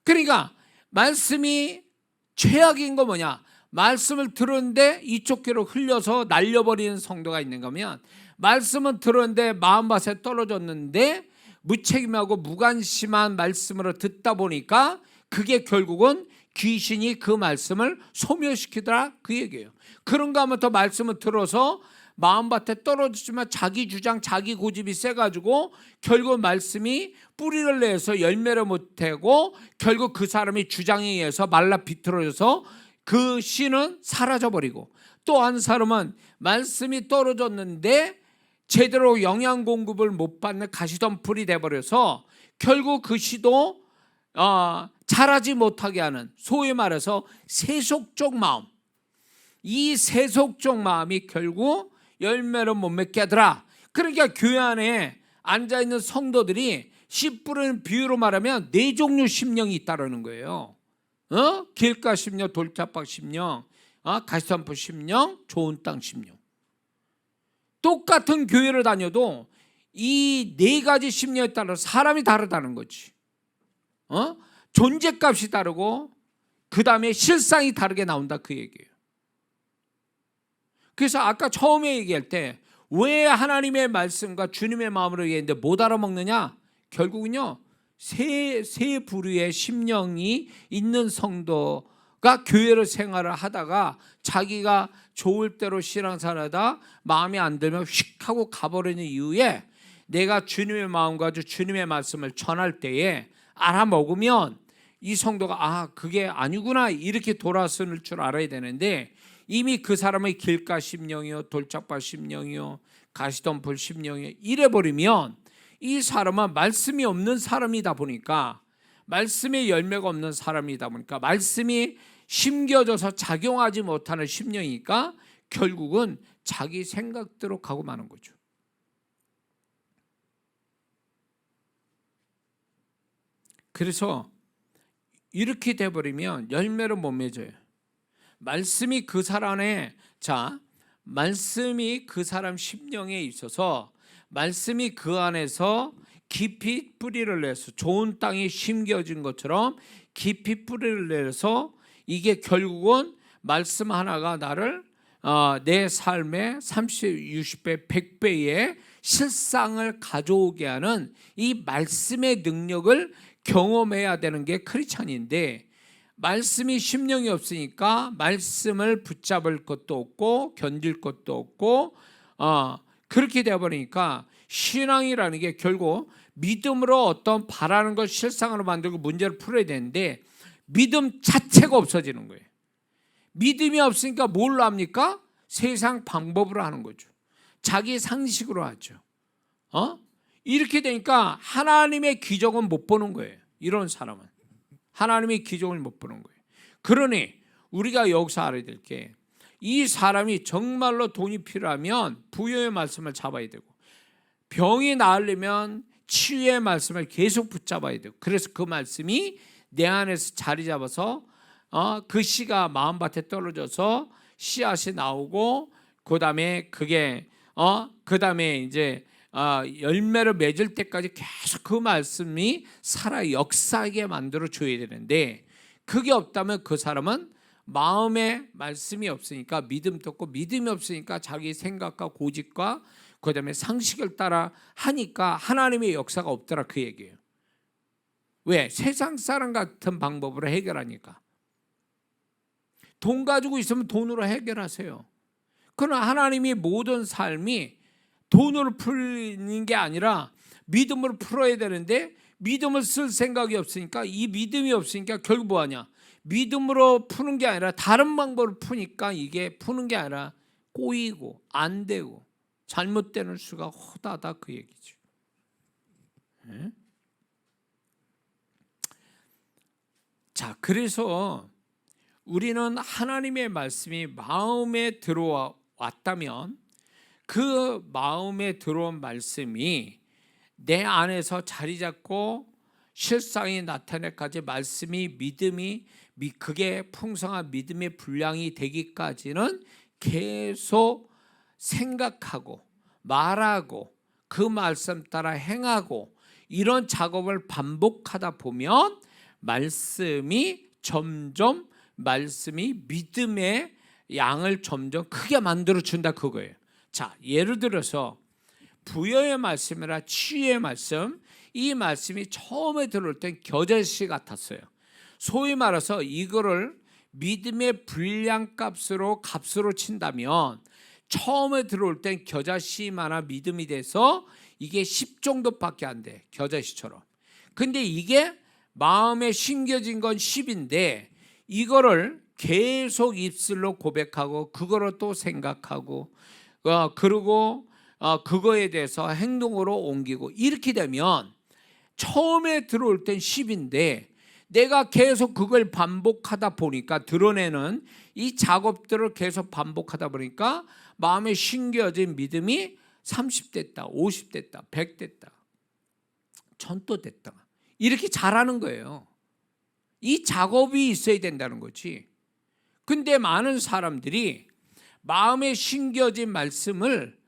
그러니까 말씀이 최악인 거 뭐냐? 말씀을 들었는데 이쪽 귀로 흘려서 날려버리는 성도가 있는가 하면, 말씀은 들었는데 마음밭에 떨어졌는데 무책임하고 무관심한 말씀으로 듣다 보니까 그게 결국은 귀신이 그 말씀을 소멸시키더라, 그 얘기예요. 그런가 하면 더 말씀을 들어서 마음밭에 떨어지지만 자기 주장, 자기 고집이 세가지고 결국 말씀이 뿌리를 내서 열매를 못하고 결국 그 사람이 주장에 의해서 말라 비틀어져서 그 씨는 사라져버리고, 또 한 사람은 말씀이 떨어졌는데 제대로 영양 공급을 못 받는 가시덤불이 돼버려서 결국 그 씨도 자라지 못하게 하는, 소위 말해서 세속적 마음, 이 세속적 마음이 결국 열매를 못 맺게 하더라. 그러니까 교회 안에 앉아있는 성도들이 씨 뿌리는 비유로 말하면 4종류 심령이 있다는 거예요. 길가 심령, 돌짝박 심령, 가시덤불 심령, 좋은 땅 심령. 똑같은 교회를 다녀도 이 4가지 심령에 따라 사람이 다르다는 거지. 존재값이 다르고 그 다음에 실상이 다르게 나온다, 그 얘기예요. 그래서 아까 처음에 얘기할 때 왜 하나님의 말씀과 주님의 마음으로 얘기했는데 못 알아먹느냐? 결국은요, 세 부류의 심령이 있는 성도가 교회를 생활을 하다가 자기가 좋을 대로 신앙생활하다 마음에 안 들면 휙 하고 가버리는 이유에, 내가 주님의 마음과 주님의 말씀을 전할 때에 알아먹으면 이 성도가 그게 아니구나 이렇게 돌아서는 줄 알아야 되는데, 이미 그 사람의 길가 심령이요, 돌짝밭 심령이요, 가시덤불 심령이요 이래버리면 이 사람은 말씀이 없는 사람이다 보니까, 말씀의 열매가 없는 사람이다 보니까, 말씀이 심겨져서 작용하지 못하는 심령이니까 결국은 자기 생각대로 가고 마는 거죠. 그래서 이렇게 돼버리면 열매를 못 맺어요. 말씀이 그 사람의, 말씀이 그 사람 심령에 있어서 말씀이 그 안에서 깊이 뿌리를 내서 좋은 땅이 심겨진 것처럼 깊이 뿌리를 내서, 이게 결국은 말씀 하나가 나를 내 삶의 30, 60배, 100배의 실상을 가져오게 하는 이 말씀의 능력을 경험해야 되는 게 크리스찬인데, 말씀이 심령이 없으니까 말씀을 붙잡을 것도 없고 견딜 것도 없고 그렇게 되어버리니까 신앙이라는 게 결국 믿음으로 어떤 바라는 걸 실상으로 만들고 문제를 풀어야 되는데 믿음 자체가 없어지는 거예요. 믿음이 없으니까 뭘로 합니까? 세상 방법으로 하는 거죠. 자기 상식으로 하죠. 이렇게 되니까 하나님의 기적은 못 보는 거예요. 이런 사람은 하나님의 기적을 못 보는 거예요. 그러니 우리가 여기서 알아야 될 게, 이 사람이 정말로 돈이 필요하면 부여의 말씀을 잡아야 되고, 병이 나으려면 치유의 말씀을 계속 붙잡아야 되고, 그래서 그 말씀이 내 안에서 자리 잡아서 그 씨가 마음밭에 떨어져서 씨앗이 나오고, 그다음에 그게 그다음에 이제 열매를 맺을 때까지 계속 그 말씀이 살아 역사하게 만들어 줘야 되는데, 그게 없다면 그 사람은 마음에 말씀이 없으니까 믿음도 없고, 믿음이 없으니까 자기 생각과 고집과 그다음에 상식을 따라 하니까 하나님의 역사가 없더라, 그 얘기예요. 왜? 세상 사람 같은 방법으로 해결하니까. 돈 가지고 있으면 돈으로 해결하세요. 그러나 하나님이 모든 삶이 돈으로 풀리는 게 아니라 믿음으로 풀어야 되는데, 믿음을 쓸 생각이 없으니까, 이 믿음이 없으니까 결국 뭐하냐? 믿음으로 푸는 게 아니라 다른 방법으로 푸니까 이게 푸는 게 아니라 꼬이고 안 되고 잘못되는 수가 허다다, 그 얘기죠. 자, 그래서 우리는 하나님의 말씀이 마음에 들어왔다면 그 마음에 들어온 말씀이 내 안에서 자리 잡고 실상이 나타내까지 말씀이 믿음이 그게 풍성한 믿음의 분량이 되기까지는 계속 생각하고 말하고 그 말씀 따라 행하고 이런 작업을 반복하다 보면 말씀이 점점 말씀이 믿음의 양을 점점 크게 만들어준다, 그거예요. 자, 예를 들어서 부여의 말씀이나 치유의 말씀, 이 말씀이 처음에 들어올 땐 겨자씨 같았어요. 소위 말해서 이거를 믿음의 분량값으로 값으로 친다면 처음에 들어올 땐 겨자씨만한 믿음이 돼서 이게 10 정도밖에 안 돼, 겨자씨처럼. 근데 이게 마음에 심겨진 건 10인데 이거를 계속 입술로 고백하고 그거를 또 생각하고 그리고 그거에 대해서 행동으로 옮기고 이렇게 되면 처음에 들어올 땐 10인데 내가 계속 그걸 반복하다 보니까 드러내는 이 작업들을 계속 반복하다 보니까 마음에 심겨진 믿음이 30 됐다, 50 됐다, 100 됐다, 1000도 됐다, 이렇게 자라는 거예요. 이 작업이 있어야 된다는 거지. 근데 많은 사람들이 마음에 심겨진 말씀을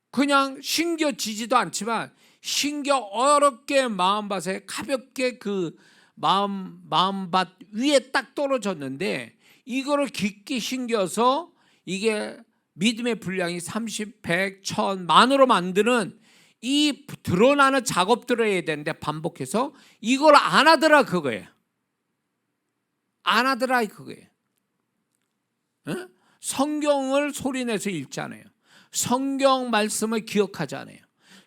그냥 심겨지지도 않지만 심겨 어렵게 마음밭에 가볍게 그 마음밭 위에 딱 떨어졌는데 이거를 깊게 심겨서 이게 믿음의 분량이 30, 100, 1000, 만으로 만드는 이 드러나는 작업들을 해야 되는데 반복해서 이걸 안 하더라, 그거예요. 안 하더라, 그거예요. 응? 성경을 소리내서 읽지 않아요. 성경 말씀을 기억하지 않아요.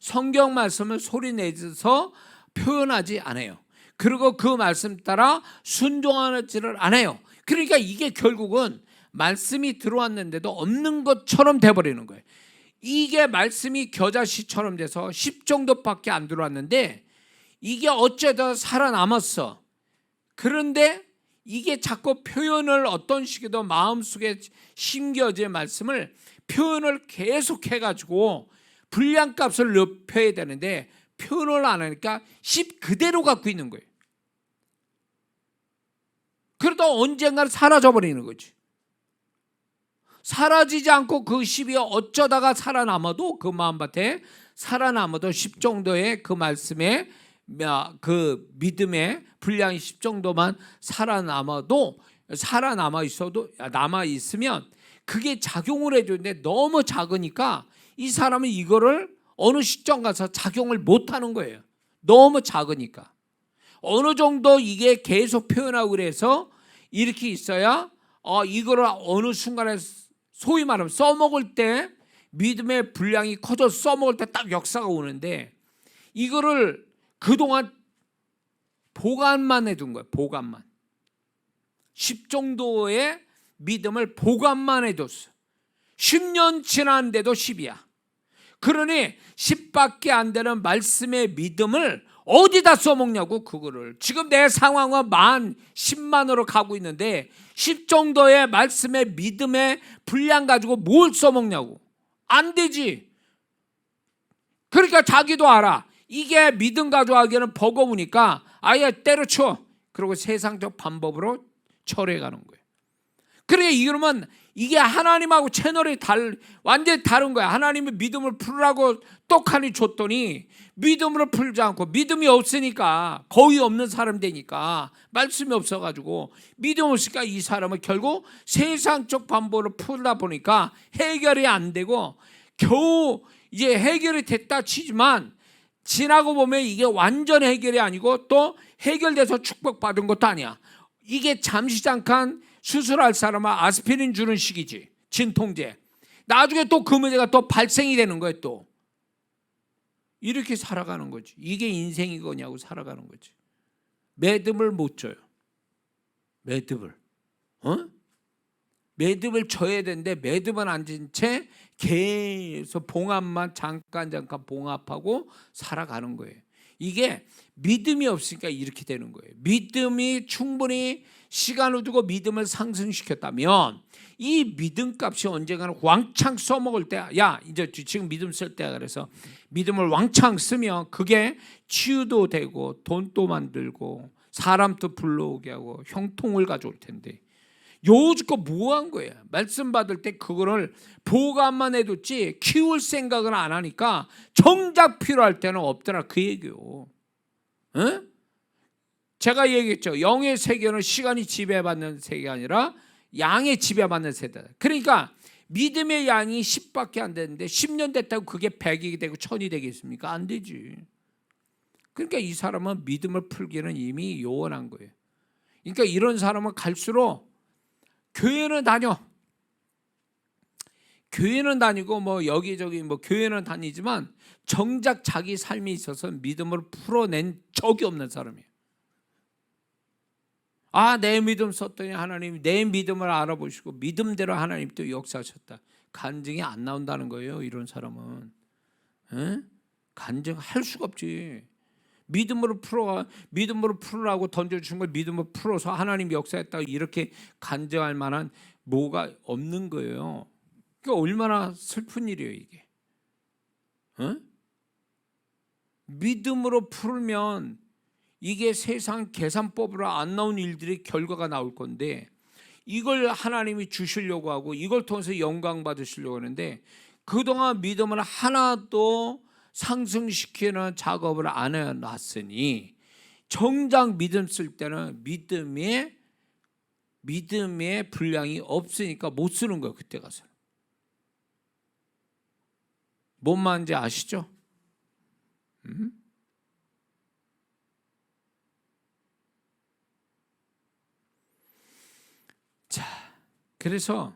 성경 말씀을 소리내서 표현하지 않아요. 그리고 그 말씀 따라 순종하지를 않아요. 그러니까 이게 결국은 말씀이 들어왔는데도 없는 것처럼 돼버리는 거예요. 이게 말씀이 겨자씨처럼 돼서 10 정도밖에 안 들어왔는데 이게 어쩌다 살아남았어. 그런데 이게 자꾸 표현을 어떤 식이든 마음속에 심겨진 말씀을 표현을 계속 해가지고 분량값을 높여야 되는데 표현을 안 하니까 10 그대로 갖고 있는 거예요. 그러다 언젠가는 사라져버리는 거지. 사라지지 않고 그 10이 어쩌다가 살아남아도 그 마음밭에 살아남아도 10 정도의 그 말씀에 그 믿음의 분량이 10 정도만 살아남아도 살아남아 있어도 남아 있으면 그게 작용을 해주는데 너무 작으니까 이 사람은 이거를 어느 시점 가서 작용을 못하는 거예요. 너무 작으니까. 어느 정도 이게 계속 표현하고 그래서 이렇게 있어야 이거를 어느 순간에 소위 말하면 써먹을 때 믿음의 분량이 커져 써먹을 때 딱 역사가 오는데 이거를 그동안 보관만 해둔 거예요. 보관만. 10 정도의 믿음을 보관만 해뒀어. 10년 지났는데도 10이야. 그러니 10밖에 안 되는 말씀의 믿음을 어디다 써먹냐고. 그거를 지금 내 상황은 10만으로 가고 있는데 10 정도의 말씀의 믿음의 분량 가지고 뭘 써먹냐고. 안 되지. 그러니까 자기도 알아. 이게 믿음 가져가기에는 버거우니까 아예 때려쳐. 그리고 세상적 방법으로 처리해가는 거예요. 그래 이러면 이게 하나님하고 채널이 완전히 다른 거야. 하나님이 믿음을 풀으라고 떡하니 줬더니 믿음으로 풀지 않고 믿음이 없으니까 거의 없는 사람 되니까 말씀이 없어가지고 믿음 없으니까 이 사람은 결국 세상적 방법으로 풀다 보니까 해결이 안 되고 겨우 이제 해결이 됐다 치지만 지나고 보면 이게 완전 해결이 아니고 또 해결돼서 축복받은 것도 아니야. 이게 잠시 잠깐 수술할 사람은 아스피린 주는 식이지. 진통제. 나중에 또 그 문제가 또 발생이 되는 거예요. 또 이렇게 살아가는 거지. 이게 인생이거냐고 살아가는 거지. 매듭을 못 줘요. 매듭을 매듭을 줘야 되는데 매듭은 안 진 채 계속 봉합만 잠깐 봉합하고 살아가는 거예요. 이게 믿음이 없으니까 이렇게 되는 거예요. 믿음이 충분히 시간을 두고 믿음을 상승시켰다면 이 믿음값이 언젠가는 왕창 써먹을 때, 야 이제 지금 믿음 쓸 때야. 그래서 믿음을 왕창 쓰면 그게 치유도 되고 돈도 만들고 사람도 불러오게 하고 형통을 가져올 텐데 요지껏 뭐한 거예요? 말씀 받을 때 그거를 보관만 해뒀지 키울 생각을 안 하니까 정작 필요할 때는 없더라. 그 얘기요. 응? 제가 얘기했죠. 영의 세계는 시간이 지배받는 세계가 아니라 양의 지배받는 세대다. 그러니까 믿음의 양이 10밖에 안 되는데 10년 됐다고 그게 100이 되고 1000이 되겠습니까? 안 되지. 그러니까 이 사람은 믿음을 풀기는 이미 요원한 거예요. 그러니까 이런 사람은 갈수록 교회는 다니고 뭐 여기저기 뭐 교회는 다니지만 정작 자기 삶에 있어서 믿음을 풀어낸 적이 없는 사람이에요. 내 믿음 썼더니 하나님이 내 믿음을 알아보시고 믿음대로 하나님 또 역사하셨다. 간증이 안 나온다는 거예요. 이런 사람은. 간증할 수가 없지. 믿음으로 풀으라고 던져주신 걸 믿음으로 풀어서 하나님 역사했다고 이렇게 간증할 만한 뭐가 없는 거예요. 그러니까 얼마나 슬픈 일이에요 이게. 믿음으로 풀면 이게 세상 계산법으로 안 나온 일들이 결과가 나올 건데 이걸 하나님이 주시려고 하고 이걸 통해서 영광 받으시려고 하는데 그동안 믿음을 하나도 상승시키는 작업을 안 해놨으니 정작 믿음 쓸 때는 믿음의 분량이 없으니까 못 쓰는 거예요. 그때 가서. 뭔 말인지 아시죠? 자, 그래서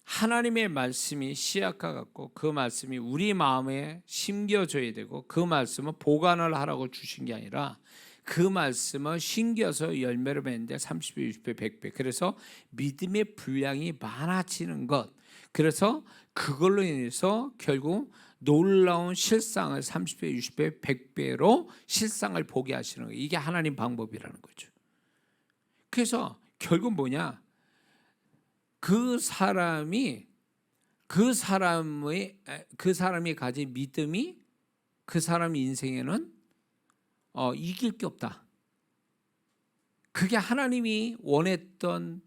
하나님의 말씀이 씨앗과 같고 그 말씀이 우리 마음에 심겨져야 되고 그 말씀은 보관을 하라고 주신 게 아니라 그 말씀은 심겨서 열매를 맺는데 30배, 60배, 100배. 그래서 믿음의 분량이 많아지는 것. 그래서 그걸로 인해서 결국 놀라운 실상을 30배, 60배, 100배로 실상을 보게 하시는 거예요. 이게 하나님 방법이라는 거죠. 그래서 결국 뭐냐? 그 사람이 가진 믿음이 그 사람 인생에는 이길 게 없다. 그게 하나님이 원했던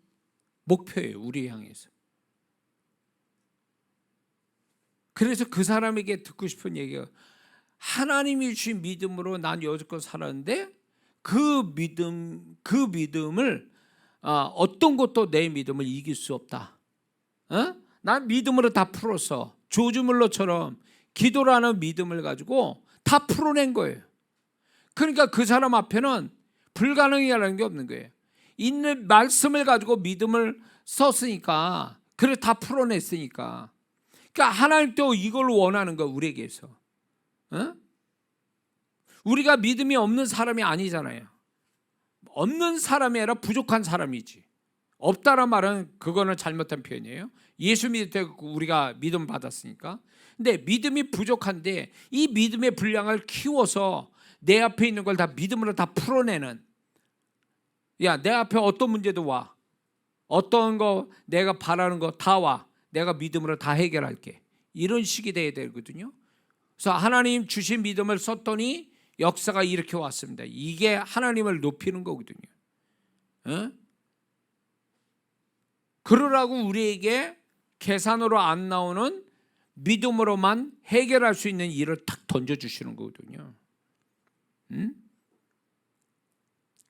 목표예요. 우리 향해서. 그래서 그 사람에게 듣고 싶은 얘기가 하나님이 주신 믿음으로 난 여지껏 살았는데 그 믿음을 어떤 것도 내 믿음을 이길 수 없다. 난 믿음으로 다 풀었어. 조지 물러처럼 기도라는 믿음을 가지고 다 풀어낸 거예요. 그러니까 그 사람 앞에는 불가능이라는 게 없는 거예요. 있는 말씀을 가지고 믿음을 썼으니까, 그래 다 풀어냈으니까. 그러니까 하나님도 이걸 원하는 거예요, 우리에게서. 어? 우리가 믿음이 없는 사람이 아니잖아요. 없는 사람이 아니라 부족한 사람이지. 없다란 말은 그거는 잘못한 표현이에요. 예수 믿을 때 우리가 믿음 받았으니까. 근데 믿음이 부족한데 이 믿음의 분량을 키워서 내 앞에 있는 걸 다 믿음으로 다 풀어내는, 야, 내 앞에 어떤 문제도 와, 어떤 거 내가 바라는 거 다 와, 내가 믿음으로 다 해결할게, 이런 식이 돼야 되거든요. 그래서 하나님 주신 믿음을 썼더니 역사가 이렇게 왔습니다. 이게 하나님을 높이는 거거든요. 어? 그러라고 우리에게 계산으로 안 나오는 믿음으로만 해결할 수 있는 일을 탁 던져주시는 거거든요.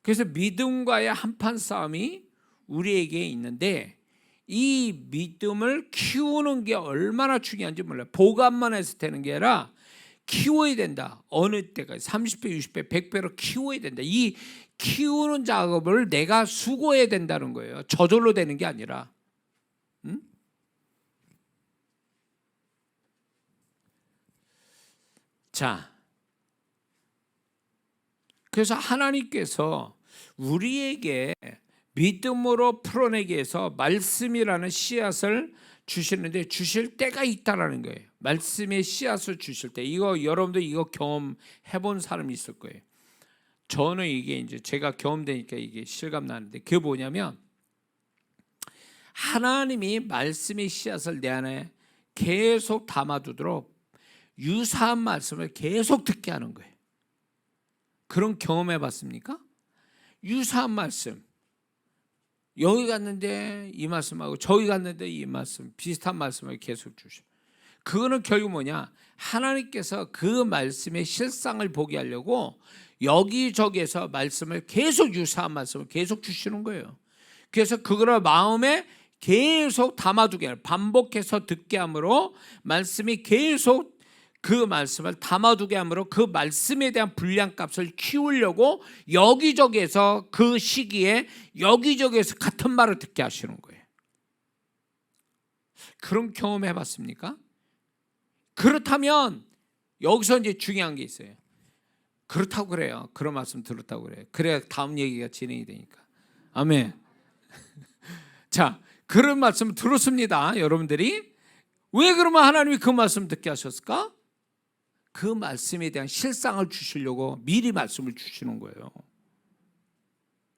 그래서 믿음과의 한판 싸움이 우리에게 있는데, 이 믿음을 키우는 게 얼마나 중요한지 몰라요. 보관만 해서 되는 게 아니라 키워야 된다. 어느 때까지 30배, 60배, 100배로 키워야 된다. 이 키우는 작업을 내가 수고해야 된다는 거예요. 저절로 되는 게 아니라. 자, 그래서 하나님께서 우리에게 믿음으로 풀어내기 위해서 말씀이라는 씨앗을 주시는데, 주실 때가 있다라는 거예요. 말씀의 씨앗을 주실 때, 이거 여러분도 이거 경험해 본 사람이 있을 거예요. 저는 이게 이제 제가 경험되니까 이게 실감 나는데, 그게 뭐냐면 하나님이 말씀의 씨앗을 내 안에 계속 담아두도록 유사한 말씀을 계속 듣게 하는 거예요. 그런 경험해 봤습니까? 유사한 말씀, 여기 갔는데 이 말씀하고 저기 갔는데 이 말씀, 비슷한 말씀을 계속 주셔. 그거는 결국 뭐냐, 하나님께서 그 말씀의 실상을 보게 하려고 여기저기에서 말씀을 계속, 유사한 말씀을 계속 주시는 거예요. 그래서 그거를 마음에 계속 담아두게, 반복해서 듣게 함으로 말씀이 계속 그 말씀을 담아두게 함으로 그 말씀에 대한 분량값을 키우려고 여기저기에서, 그 시기에 여기저기에서 같은 말을 듣게 하시는 거예요. 그런 경험 해봤습니까? 그렇다면 여기서 이제 중요한 게 있어요. 그렇다고 그래요. 그런 말씀 들었다고 그래요. 그래야 다음 얘기가 진행이 되니까. 아멘. 자, 그런 말씀 들었습니다. 여러분들이 왜 그러면 하나님이 그 말씀 듣게 하셨을까? 그 말씀에 대한 실상을 주시려고 미리 말씀을 주시는 거예요.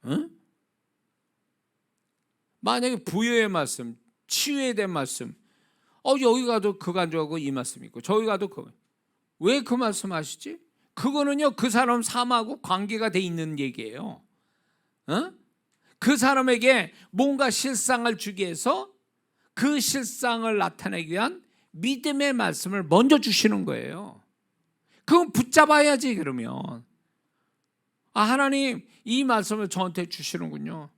응? 만약에 부여의 말씀, 치유에 대한 말씀, 여기 가도 그 간주하고 이 말씀 있고 저기 가도 그, 왜 그 말씀 하시지? 그거는요, 그 사람 삶하고 관계가 돼 있는 얘기예요. 응? 그 사람에게 뭔가 실상을 주기 위해서 그 실상을 나타내기 위한 믿음의 말씀을 먼저 주시는 거예요. 그건 붙잡아야지. 그러면 하나님 이 말씀을 저한테 주시는군요.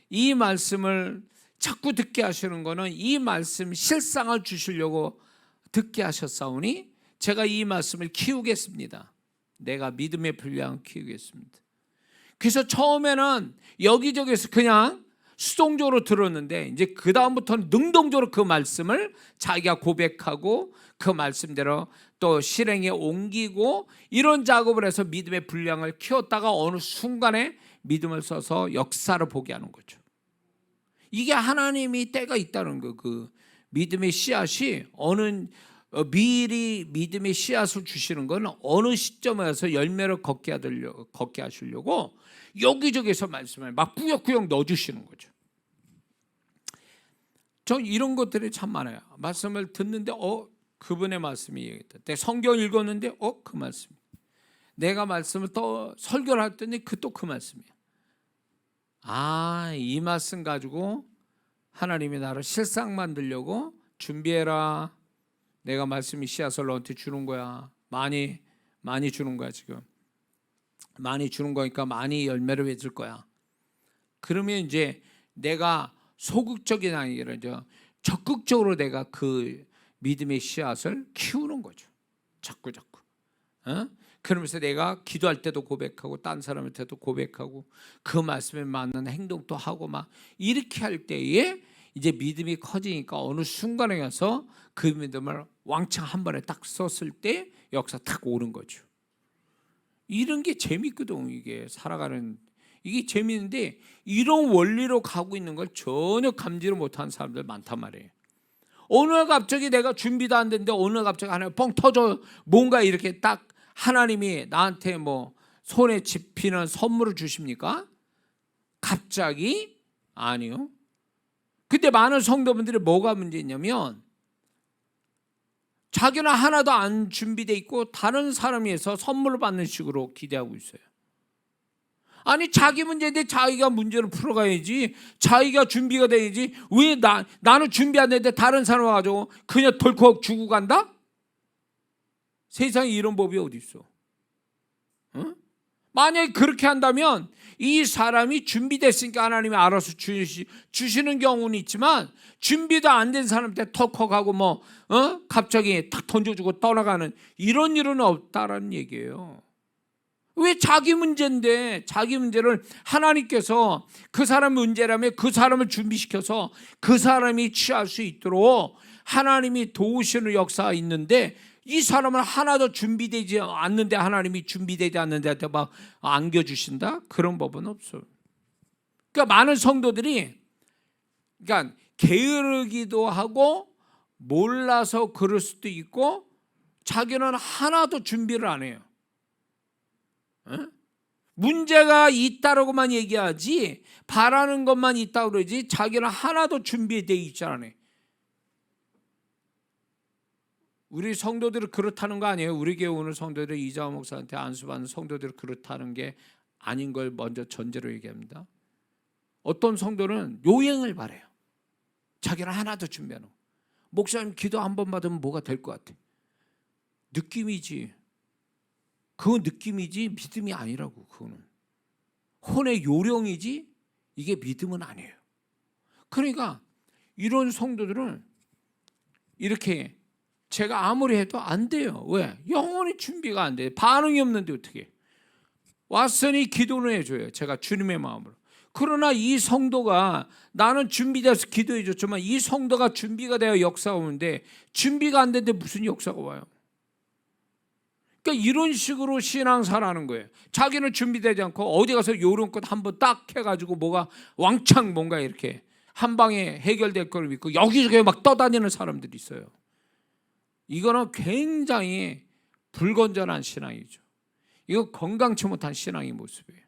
이 말씀을 자꾸 듣게 하시는 거는 이 말씀 실상을 주시려고 듣게 하셨사오니 제가 이 말씀을 키우겠습니다. 내가 믿음의 분량을 키우겠습니다. 그래서 처음에는 여기저기서 그냥 수동적으로 들었는데, 이제 그 다음부터는 능동적으로 그 말씀을 자기가 고백하고 그 말씀대로 또 실행에 옮기고, 이런 작업을 해서 믿음의 분량을 키웠다가 어느 순간에 믿음을 써서 역사를 보게 하는 거죠. 이게 하나님이 때가 있다는 거. 그 믿음의 씨앗이 미리 믿음의 씨앗을 주시는 건 어느 시점에서 열매를 걷게 하시려고 여기저기서 말씀을 막 꾸역꾸역 넣어주시는 거죠. 전 이런 것들이 참 많아요. 말씀을 듣는데 그분의 말씀이 얘기했다. 내가 성경 읽었는데 그 말씀. 내가 말씀을 또 설교를 했더니 또 그 말씀이야. 이 말씀 가지고 하나님이 나를 실상 만들려고 준비해라. 내가 말씀이 씨앗을 너한테 주는 거야. 많이 주는 거야. 지금 많이 주는 거니까 많이 열매를 맺을 거야. 그러면 이제 내가 소극적인 아니라 적극적으로 내가 그 믿음의 씨앗을 키우는 거죠. 자꾸. 그러면서 내가 기도할 때도 고백하고 딴 사람한테도 고백하고 그 말씀에 맞는 행동도 하고 막 이렇게 할 때에 이제 믿음이 커지니까 어느 순간에 가서 그 믿음을 왕창 한 번에 딱 썼을 때 역사 딱 오는 거죠. 이런 게 재밌거든. 이게 살아가는 이게 재밌는데 이런 원리로 가고 있는 걸 전혀 감지를 못하는 사람들 많단 말이에요. 어느 날 갑자기 내가 준비도 안 됐는데 어느 날 갑자기 하나 뻥 터져 뭔가 이렇게 딱 하나님이 나한테 뭐 손에 집히는 선물을 주십니까? 갑자기? 아니요. 근데 많은 성도분들이 뭐가 문제냐면 자기는 하나도 안 준비돼 있고 다른 사람이 해서 선물을 받는 식으로 기대하고 있어요. 아니 자기 문제인데 자기가 문제를 풀어가야지. 자기가 준비가 돼야지. 왜 나는 준비 안 됐는데 다른 사람 와가지고 그냥 덜컥 주고 간다? 세상에 이런 법이 어디 있어? 응? 만약에 그렇게 한다면 이 사람이 준비됐으니까 하나님이 알아서 주시는 경우는 있지만 준비도 안 된 사람한테 턱턱하고 뭐 갑자기 탁 던져주고 떠나가는 이런 일은 없다라는 얘기예요. 왜 자기 문제인데 자기 문제를 하나님께서 그 사람 문제라면 그 사람을 준비시켜서 그 사람이 취할 수 있도록 하나님이 도우시는 역사가 있는데 이 사람은 하나도 준비되지 않는데 하나님이 준비되지 않는데 막 안겨주신다? 그런 법은 없어요. 그러니까 많은 성도들이 그러니까 게으르기도 하고 몰라서 그럴 수도 있고 자기는 하나도 준비를 안 해요. 문제가 있다라고만 얘기하지 바라는 것만 있다고 그러지 자기는 하나도 준비되어 있지 않아요. 우리 성도들이 그렇다는 거 아니에요. 우리 교회 오늘 성도들이 이자호 목사한테 안수받는 성도들이 그렇다는 게 아닌 걸 먼저 전제로 얘기합니다. 어떤 성도는 요행을 바래요. 자기는 하나도 준비 안 하고 목사님 기도 한 번 받으면 뭐가 될 것 같아. 느낌이지. 그 느낌이지 믿음이 아니라고. 그거는 혼의 요령이지 이게 믿음은 아니에요. 그러니까 이런 성도들은 이렇게 제가 아무리 해도 안 돼요. 왜? 영원히 준비가 안 돼. 반응이 없는데 어떻게? 왔으니 기도는 해줘요. 제가 주님의 마음으로. 그러나 이 성도가 나는 준비돼서 기도해 줬지만 이 성도가 준비가 되어 역사가 오는데 준비가 안 되는데 무슨 역사가 와요? 그러니까 이런 식으로 신앙사라는 거예요. 자기는 준비되지 않고 어디 가서 요런 것 한번 딱 해가지고 뭐가 왕창 뭔가 이렇게 한 방에 해결될 걸 믿고 여기저기 막 떠다니는 사람들이 있어요. 이거는 굉장히 불건전한 신앙이죠. 이거 건강치 못한 신앙의 모습이에요.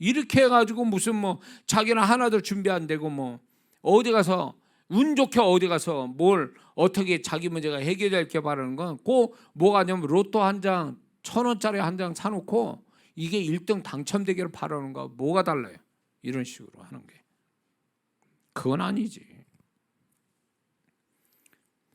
이렇게 해가지고 무슨 뭐 자기는 하나도 준비 안 되고 뭐 어디 가서 운 좋게 어디 가서 뭘 어떻게 자기 문제가 해결될 게 바라는 건 꼭 뭐가 아니면 로또 한 장 1,000원짜리 한 장 사놓고 이게 1등 당첨되기를 바라는 거 뭐가 달라요? 이런 식으로 하는 게 그건 아니지.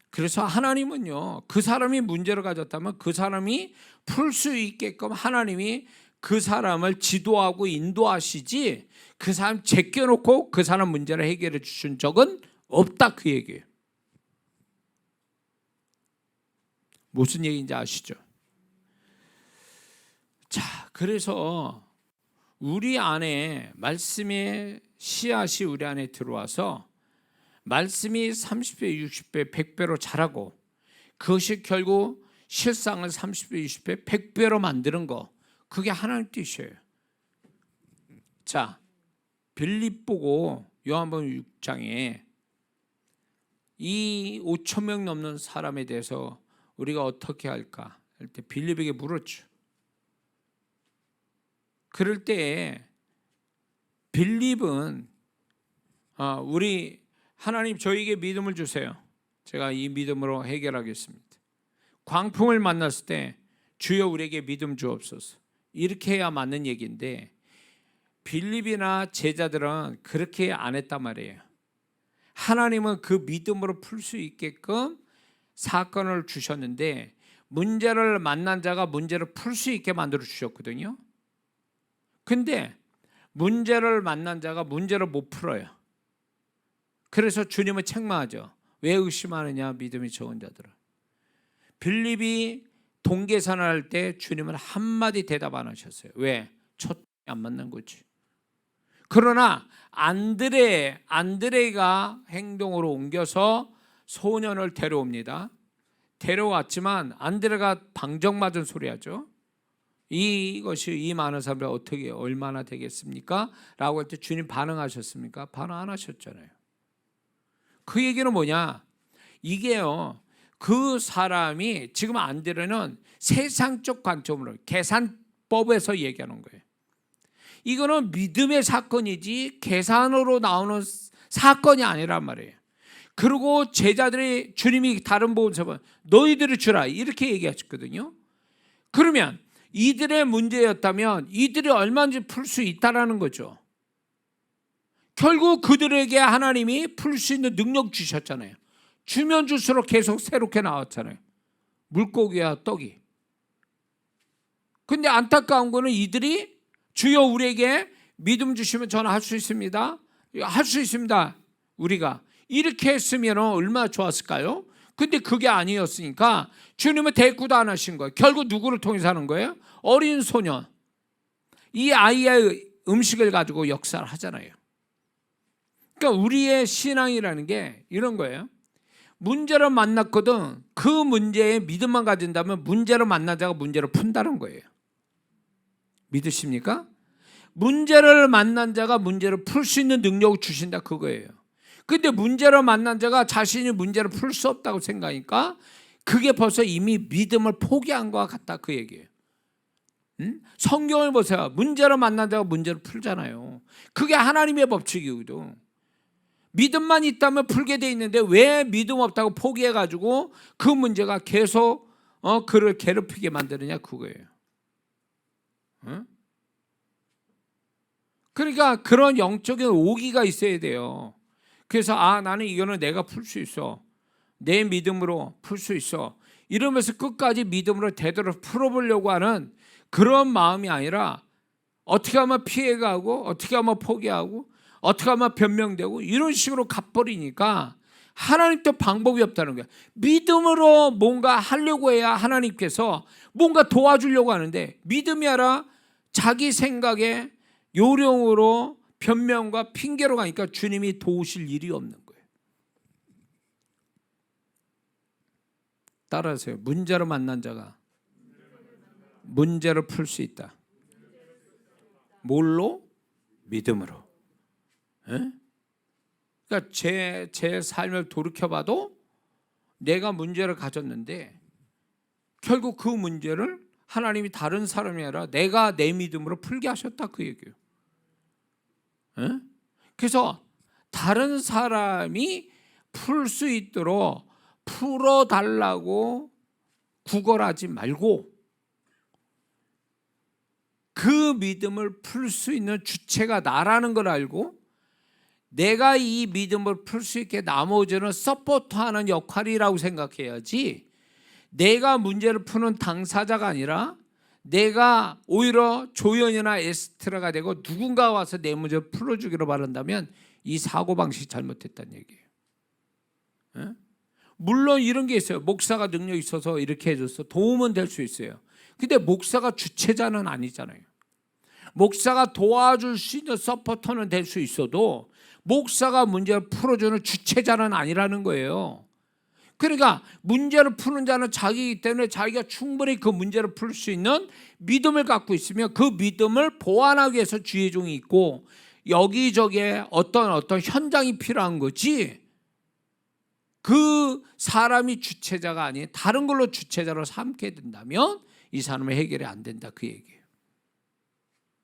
그래서 하나님은요 그 사람이 문제를 가졌다면 그 사람이 풀 수 있게끔 하나님이 그 사람을 지도하고 인도하시지 그 사람 제껴놓고 그 사람 문제를 해결해 주신 적은 없다 그 얘기예요. 무슨 얘기인지 아시죠? 자, 그래서 우리 안에 말씀의 씨앗이 우리 안에 들어와서 말씀이 30배, 60배, 100배로 자라고 그것이 결국 실상을 30배, 60배, 100배로 만드는 거 그게 하나님 뜻이에요. 자, 빌립보고 요한복음 6장에 이 5,000명 넘는 사람에 대해서 우리가 어떻게 할까 할 때 빌립에게 물었죠. 그럴 때 빌립은 우리 하나님 저에게 믿음을 주세요. 제가 이 믿음으로 해결하겠습니다. 광풍을 만났을 때 주여 우리에게 믿음 주옵소서. 이렇게 해야 맞는 얘기인데 빌립이나 제자들은 그렇게 안 했단 말이에요. 하나님은 그 믿음으로 풀 수 있게끔 사건을 주셨는데 문제를 만난 자가 문제를 풀 수 있게 만들어 주셨거든요. 근데 문제를 만난 자가 문제를 못 풀어요. 그래서 주님은 책망하죠. 왜 의심하느냐? 믿음이 적은 자들아. 빌립이 동계산을 할 때 주님은 한마디 대답 안 하셨어요. 왜? 초점이 안 맞는 거지. 그러나 안드레가 행동으로 옮겨서 소년을 데려옵니다. 데려왔지만 안드레가 방정 맞은 소리 하죠. 이것이 이 많은 사람들 어떻게 얼마나 되겠습니까? 라고 할 때 주님 반응하셨습니까? 반응 안 하셨잖아요. 그 얘기는 뭐냐? 이게요, 그 사람이 지금 안드레는 세상적 관점으로 계산법에서 얘기하는 거예요. 이거는 믿음의 사건이지 계산으로 나오는 사건이 아니란 말이에요. 그리고 제자들이 주님이 다른 복음서는 너희들이 주라 이렇게 얘기하셨거든요. 그러면 이들의 문제였다면 이들이 얼마든지 풀 수 있다라는 거죠. 결국 그들에게 하나님이 풀 수 있는 능력 주셨잖아요. 주면 줄수록 계속 새롭게 나왔잖아요. 물고기와 떡이. 근데 안타까운 거는 이들이 주여 우리에게 믿음 주시면 저는 할 수 있습니다. 할 수 있습니다. 우리가 이렇게 했으면 얼마나 좋았을까요? 근데 그게 아니었으니까 주님은 대꾸도 안 하신 거예요. 결국 누구를 통해서 하는 거예요? 어린 소년. 이 아이의 음식을 가지고 역사를 하잖아요. 그러니까 우리의 신앙이라는 게 이런 거예요. 문제를 만났거든. 그 문제에 믿음만 가진다면 문제를 만난 자가 문제를 푼다는 거예요. 믿으십니까? 문제를 만난 자가 문제를 풀 수 있는 능력을 주신다 그거예요. 근데 문제를 만난 자가 자신이 문제를 풀 수 없다고 생각하니까 그게 벌써 이미 믿음을 포기한 것과 같다 그 얘기예요. 성경을 보세요. 문제를 만난 자가 문제를 풀잖아요. 그게 하나님의 법칙이거든. 믿음만 있다면 풀게 돼 있는데 왜 믿음 없다고 포기해가지고 그 문제가 계속 그를 괴롭히게 만드느냐 그거예요. 그러니까 그런 영적인 오기가 있어야 돼요. 그래서 나는 이거는 내가 풀 수 있어. 내 믿음으로 풀 수 있어. 이러면서 끝까지 믿음으로 되도록 풀어보려고 하는 그런 마음이 아니라 어떻게 하면 피해가고 어떻게 하면 포기하고 어떻게 하면 변명되고 이런 식으로 갚버리니까 하나님도 방법이 없다는 거야. 믿음으로 뭔가 하려고 해야 하나님께서 뭔가 도와주려고 하는데 믿음이 아니라 자기 생각에 요령으로 변명과 핑계로 가니까 주님이 도우실 일이 없는 거예요. 따라하세요. 문제로 만난 자가 문제를 풀 수 있다. 뭘로? 믿음으로. 그러니까 제 삶을 돌이켜봐도 내가 문제를 가졌는데 결국 그 문제를 하나님이 다른 사람이 아니라 내가 내 믿음으로 풀게 하셨다 그 얘기예요. 그래서 다른 사람이 풀 수 있도록 풀어달라고 구걸하지 말고 그 믿음을 풀 수 있는 주체가 나라는 걸 알고 내가 이 믿음을 풀 수 있게 나머지는 서포트하는 역할이라고 생각해야지 내가 문제를 푸는 당사자가 아니라 내가 오히려 조연이나 에스트라가 되고 누군가 와서 내 문제를 풀어주기로 바란다면 이 사고방식이 잘못됐다는 얘기예요. 물론 이런 게 있어요. 목사가 능력 있어서 이렇게 해줘서 도움은 될 수 있어요. 근데 목사가 주체자는 아니잖아요. 목사가 도와줄 수 있는 서포터는 될 수 있어도 목사가 문제를 풀어주는 주체자는 아니라는 거예요. 그러니까 문제를 푸는 자는 자기이기 때문에 자기가 충분히 그 문제를 풀 수 있는 믿음을 갖고 있으면 그 믿음을 보완하기 위해서 주의 종이 있고 여기저기에 어떤 현장이 필요한 거지 그 사람이 주체자가 아닌 다른 걸로 주체자로 삼게 된다면 이 사람은 해결이 안 된다 그 얘기예요.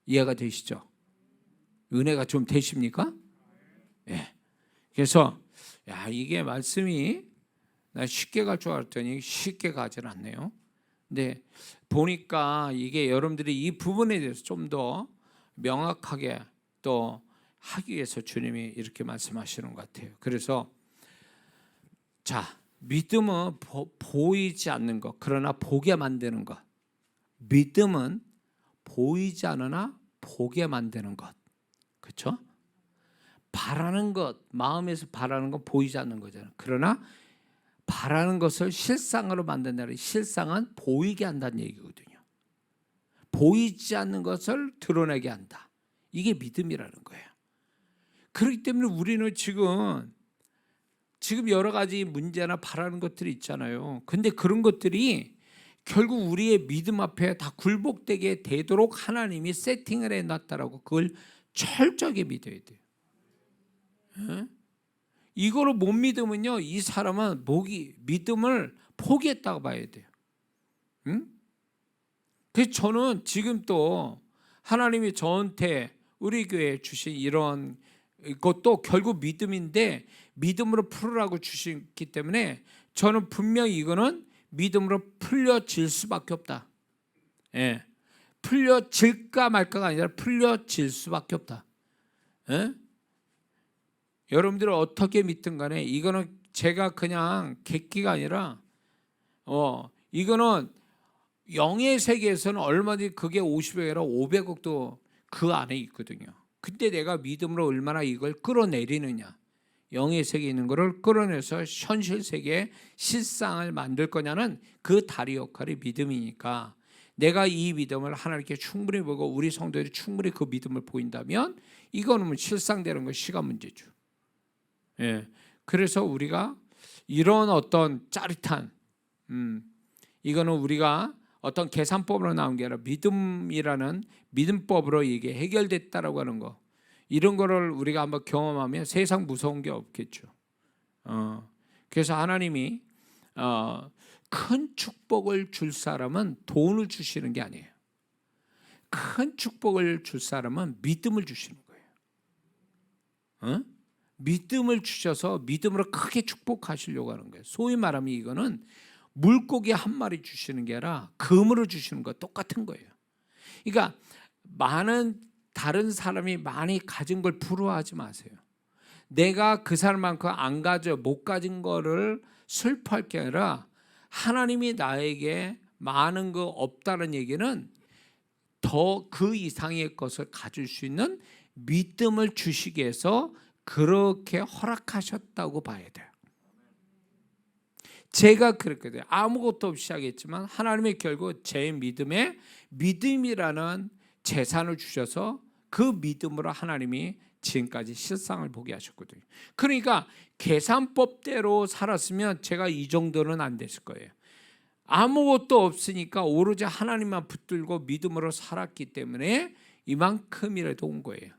이해가 되시죠? 은혜가 좀 되십니까? 예. 그래서 이게 말씀이 나 쉽게 갈 줄 알았더니 쉽게 가질 않네요. 근데 보니까 이게 여러분들이 이 부분에 대해서 좀 더 명확하게 또 하기 위해서 주님이 이렇게 말씀하시는 것 같아요. 그래서 자, 믿음은 보이지 않는 것, 그러나 보게 만드는 것. 믿음은 보이지 않으나 보게 만드는 것. 그렇죠? 바라는 것, 마음에서 바라는 건 보이지 않는 거잖아요. 그러나 바라는 것을 실상으로 만든다는, 실상은 보이게 한다는 얘기거든요. 보이지 않는 것을 드러내게 한다. 이게 믿음이라는 거예요. 그렇기 때문에 우리는 지금 여러 가지 문제나 바라는 것들이 있잖아요. 근데 그런 것들이 결국 우리의 믿음 앞에 다 굴복되게 되도록 하나님이 세팅을 해놨다라고 그걸 철저하게 믿어야 돼요. 이거를 못 믿으면요, 이 사람은 믿음을 포기했다고 봐야 돼요. 그래서 저는 지금 또 하나님이 저한테 우리 교회에 주신 이런 것도 결국 믿음인데 믿음으로 풀으라고 주셨기 때문에 저는 분명히 이거는 믿음으로 풀려질 수밖에 없다. 예. 풀려질까 말까가 아니라 풀려질 수밖에 없다. 예? 여러분들은 어떻게 믿든 간에 이거는 제가 그냥 객기가 아니라 이거는 영의 세계에서는 얼마든지 그게 50억이 아니라 500억도 그 안에 있거든요. 근데 내가 믿음으로 얼마나 이걸 끌어내리느냐, 영의 세계에 있는 거를 끌어내서 현실 세계의 실상을 만들 거냐는 그 다리 역할이 믿음이니까, 내가 이 믿음을 하나님께 충분히 보고 우리 성도들이 충분히 그 믿음을 보인다면 이거는 실상되는 건 시간 문제죠. 예. 그래서 우리가 이런 어떤 짜릿한 이거는 우리가 어떤 계산법으로 나온 게 아니라 믿음이라는 믿음법으로 이게 해결됐다라고 하는 거, 이런 거를 우리가 한번 경험하면 세상 무서운 게 없겠죠. 그래서 하나님이 큰 축복을 줄 사람은 돈을 주시는 게 아니에요. 큰 축복을 줄 사람은 믿음을 주시는 거예요. 믿음을 주셔서 믿음으로 크게 축복하시려고 하는 거예요. 소위 말하면 이거는 물고기 한 마리 주시는 게 아니라 금으로 주시는 거 똑같은 거예요. 그러니까 많은 다른 사람이 많이 가진 걸 부러워하지 마세요. 내가 그 사람만큼 못 가진 거를 슬퍼할 게 아니라 하나님이 나에게 많은 거 없다는 얘기는 더 그 이상의 것을 가질 수 있는 믿음을 주시기 위해서 그렇게 허락하셨다고 봐야 돼요. 제가 그랬거든요. 아무것도 없이 시작했지만 하나님이 결국 제 믿음이라는 재산을 주셔서 그 믿음으로 하나님이 지금까지 실상을 보게 하셨거든요. 그러니까 계산법대로 살았으면 제가 이 정도는 안 됐을 거예요. 아무것도 없으니까 오로지 하나님만 붙들고 믿음으로 살았기 때문에 이만큼이라도 온 거예요.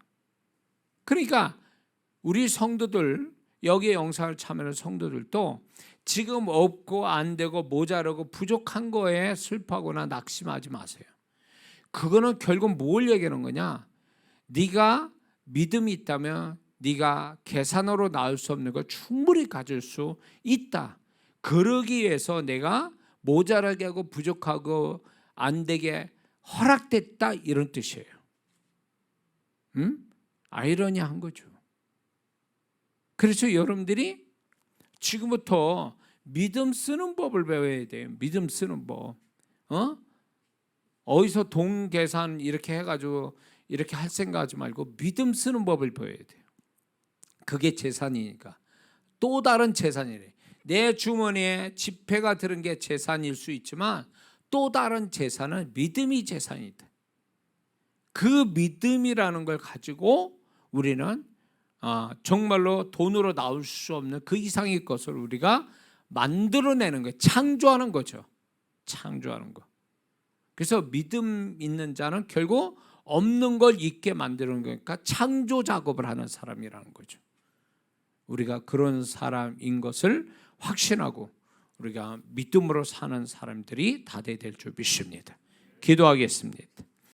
그러니까 우리 성도들, 여기에 영상을 참여하는 성도들도 지금 없고 안 되고 모자라고 부족한 거에 슬퍼하거나 낙심하지 마세요. 그거는 결국 뭘 얘기하는 거냐? 네가 믿음이 있다면 네가 계산으로 나올 수 없는 걸 충분히 가질 수 있다. 그러기 위해서 내가 모자라게 하고 부족하고 안 되게 허락됐다, 이런 뜻이에요. 아이러니한 거죠. 그래서 여러분들이 지금부터 믿음 쓰는 법을 배워야 돼요. 믿음 쓰는 법. 어디서 돈 계산 이렇게 해가지고 이렇게 할 생각하지 말고 믿음 쓰는 법을 배워야 돼요. 그게 재산이니까. 또 다른 재산이래. 내 주머니에 지폐가 들은 게 재산일 수 있지만 또 다른 재산은 믿음이 재산이다. 그 믿음이라는 걸 가지고 우리는 정말로 돈으로 나올 수 없는 그 이상의 것을 우리가 만들어내는 거예요. 창조하는 거죠. 창조하는 거. 그래서 믿음 있는 자는 결국 없는 걸 있게 만드는 거니까 창조 작업을 하는 사람이라는 거죠. 우리가 그런 사람인 것을 확신하고 우리가 믿음으로 사는 사람들이 다 돼야 될 줄 믿습니다. 기도하겠습니다.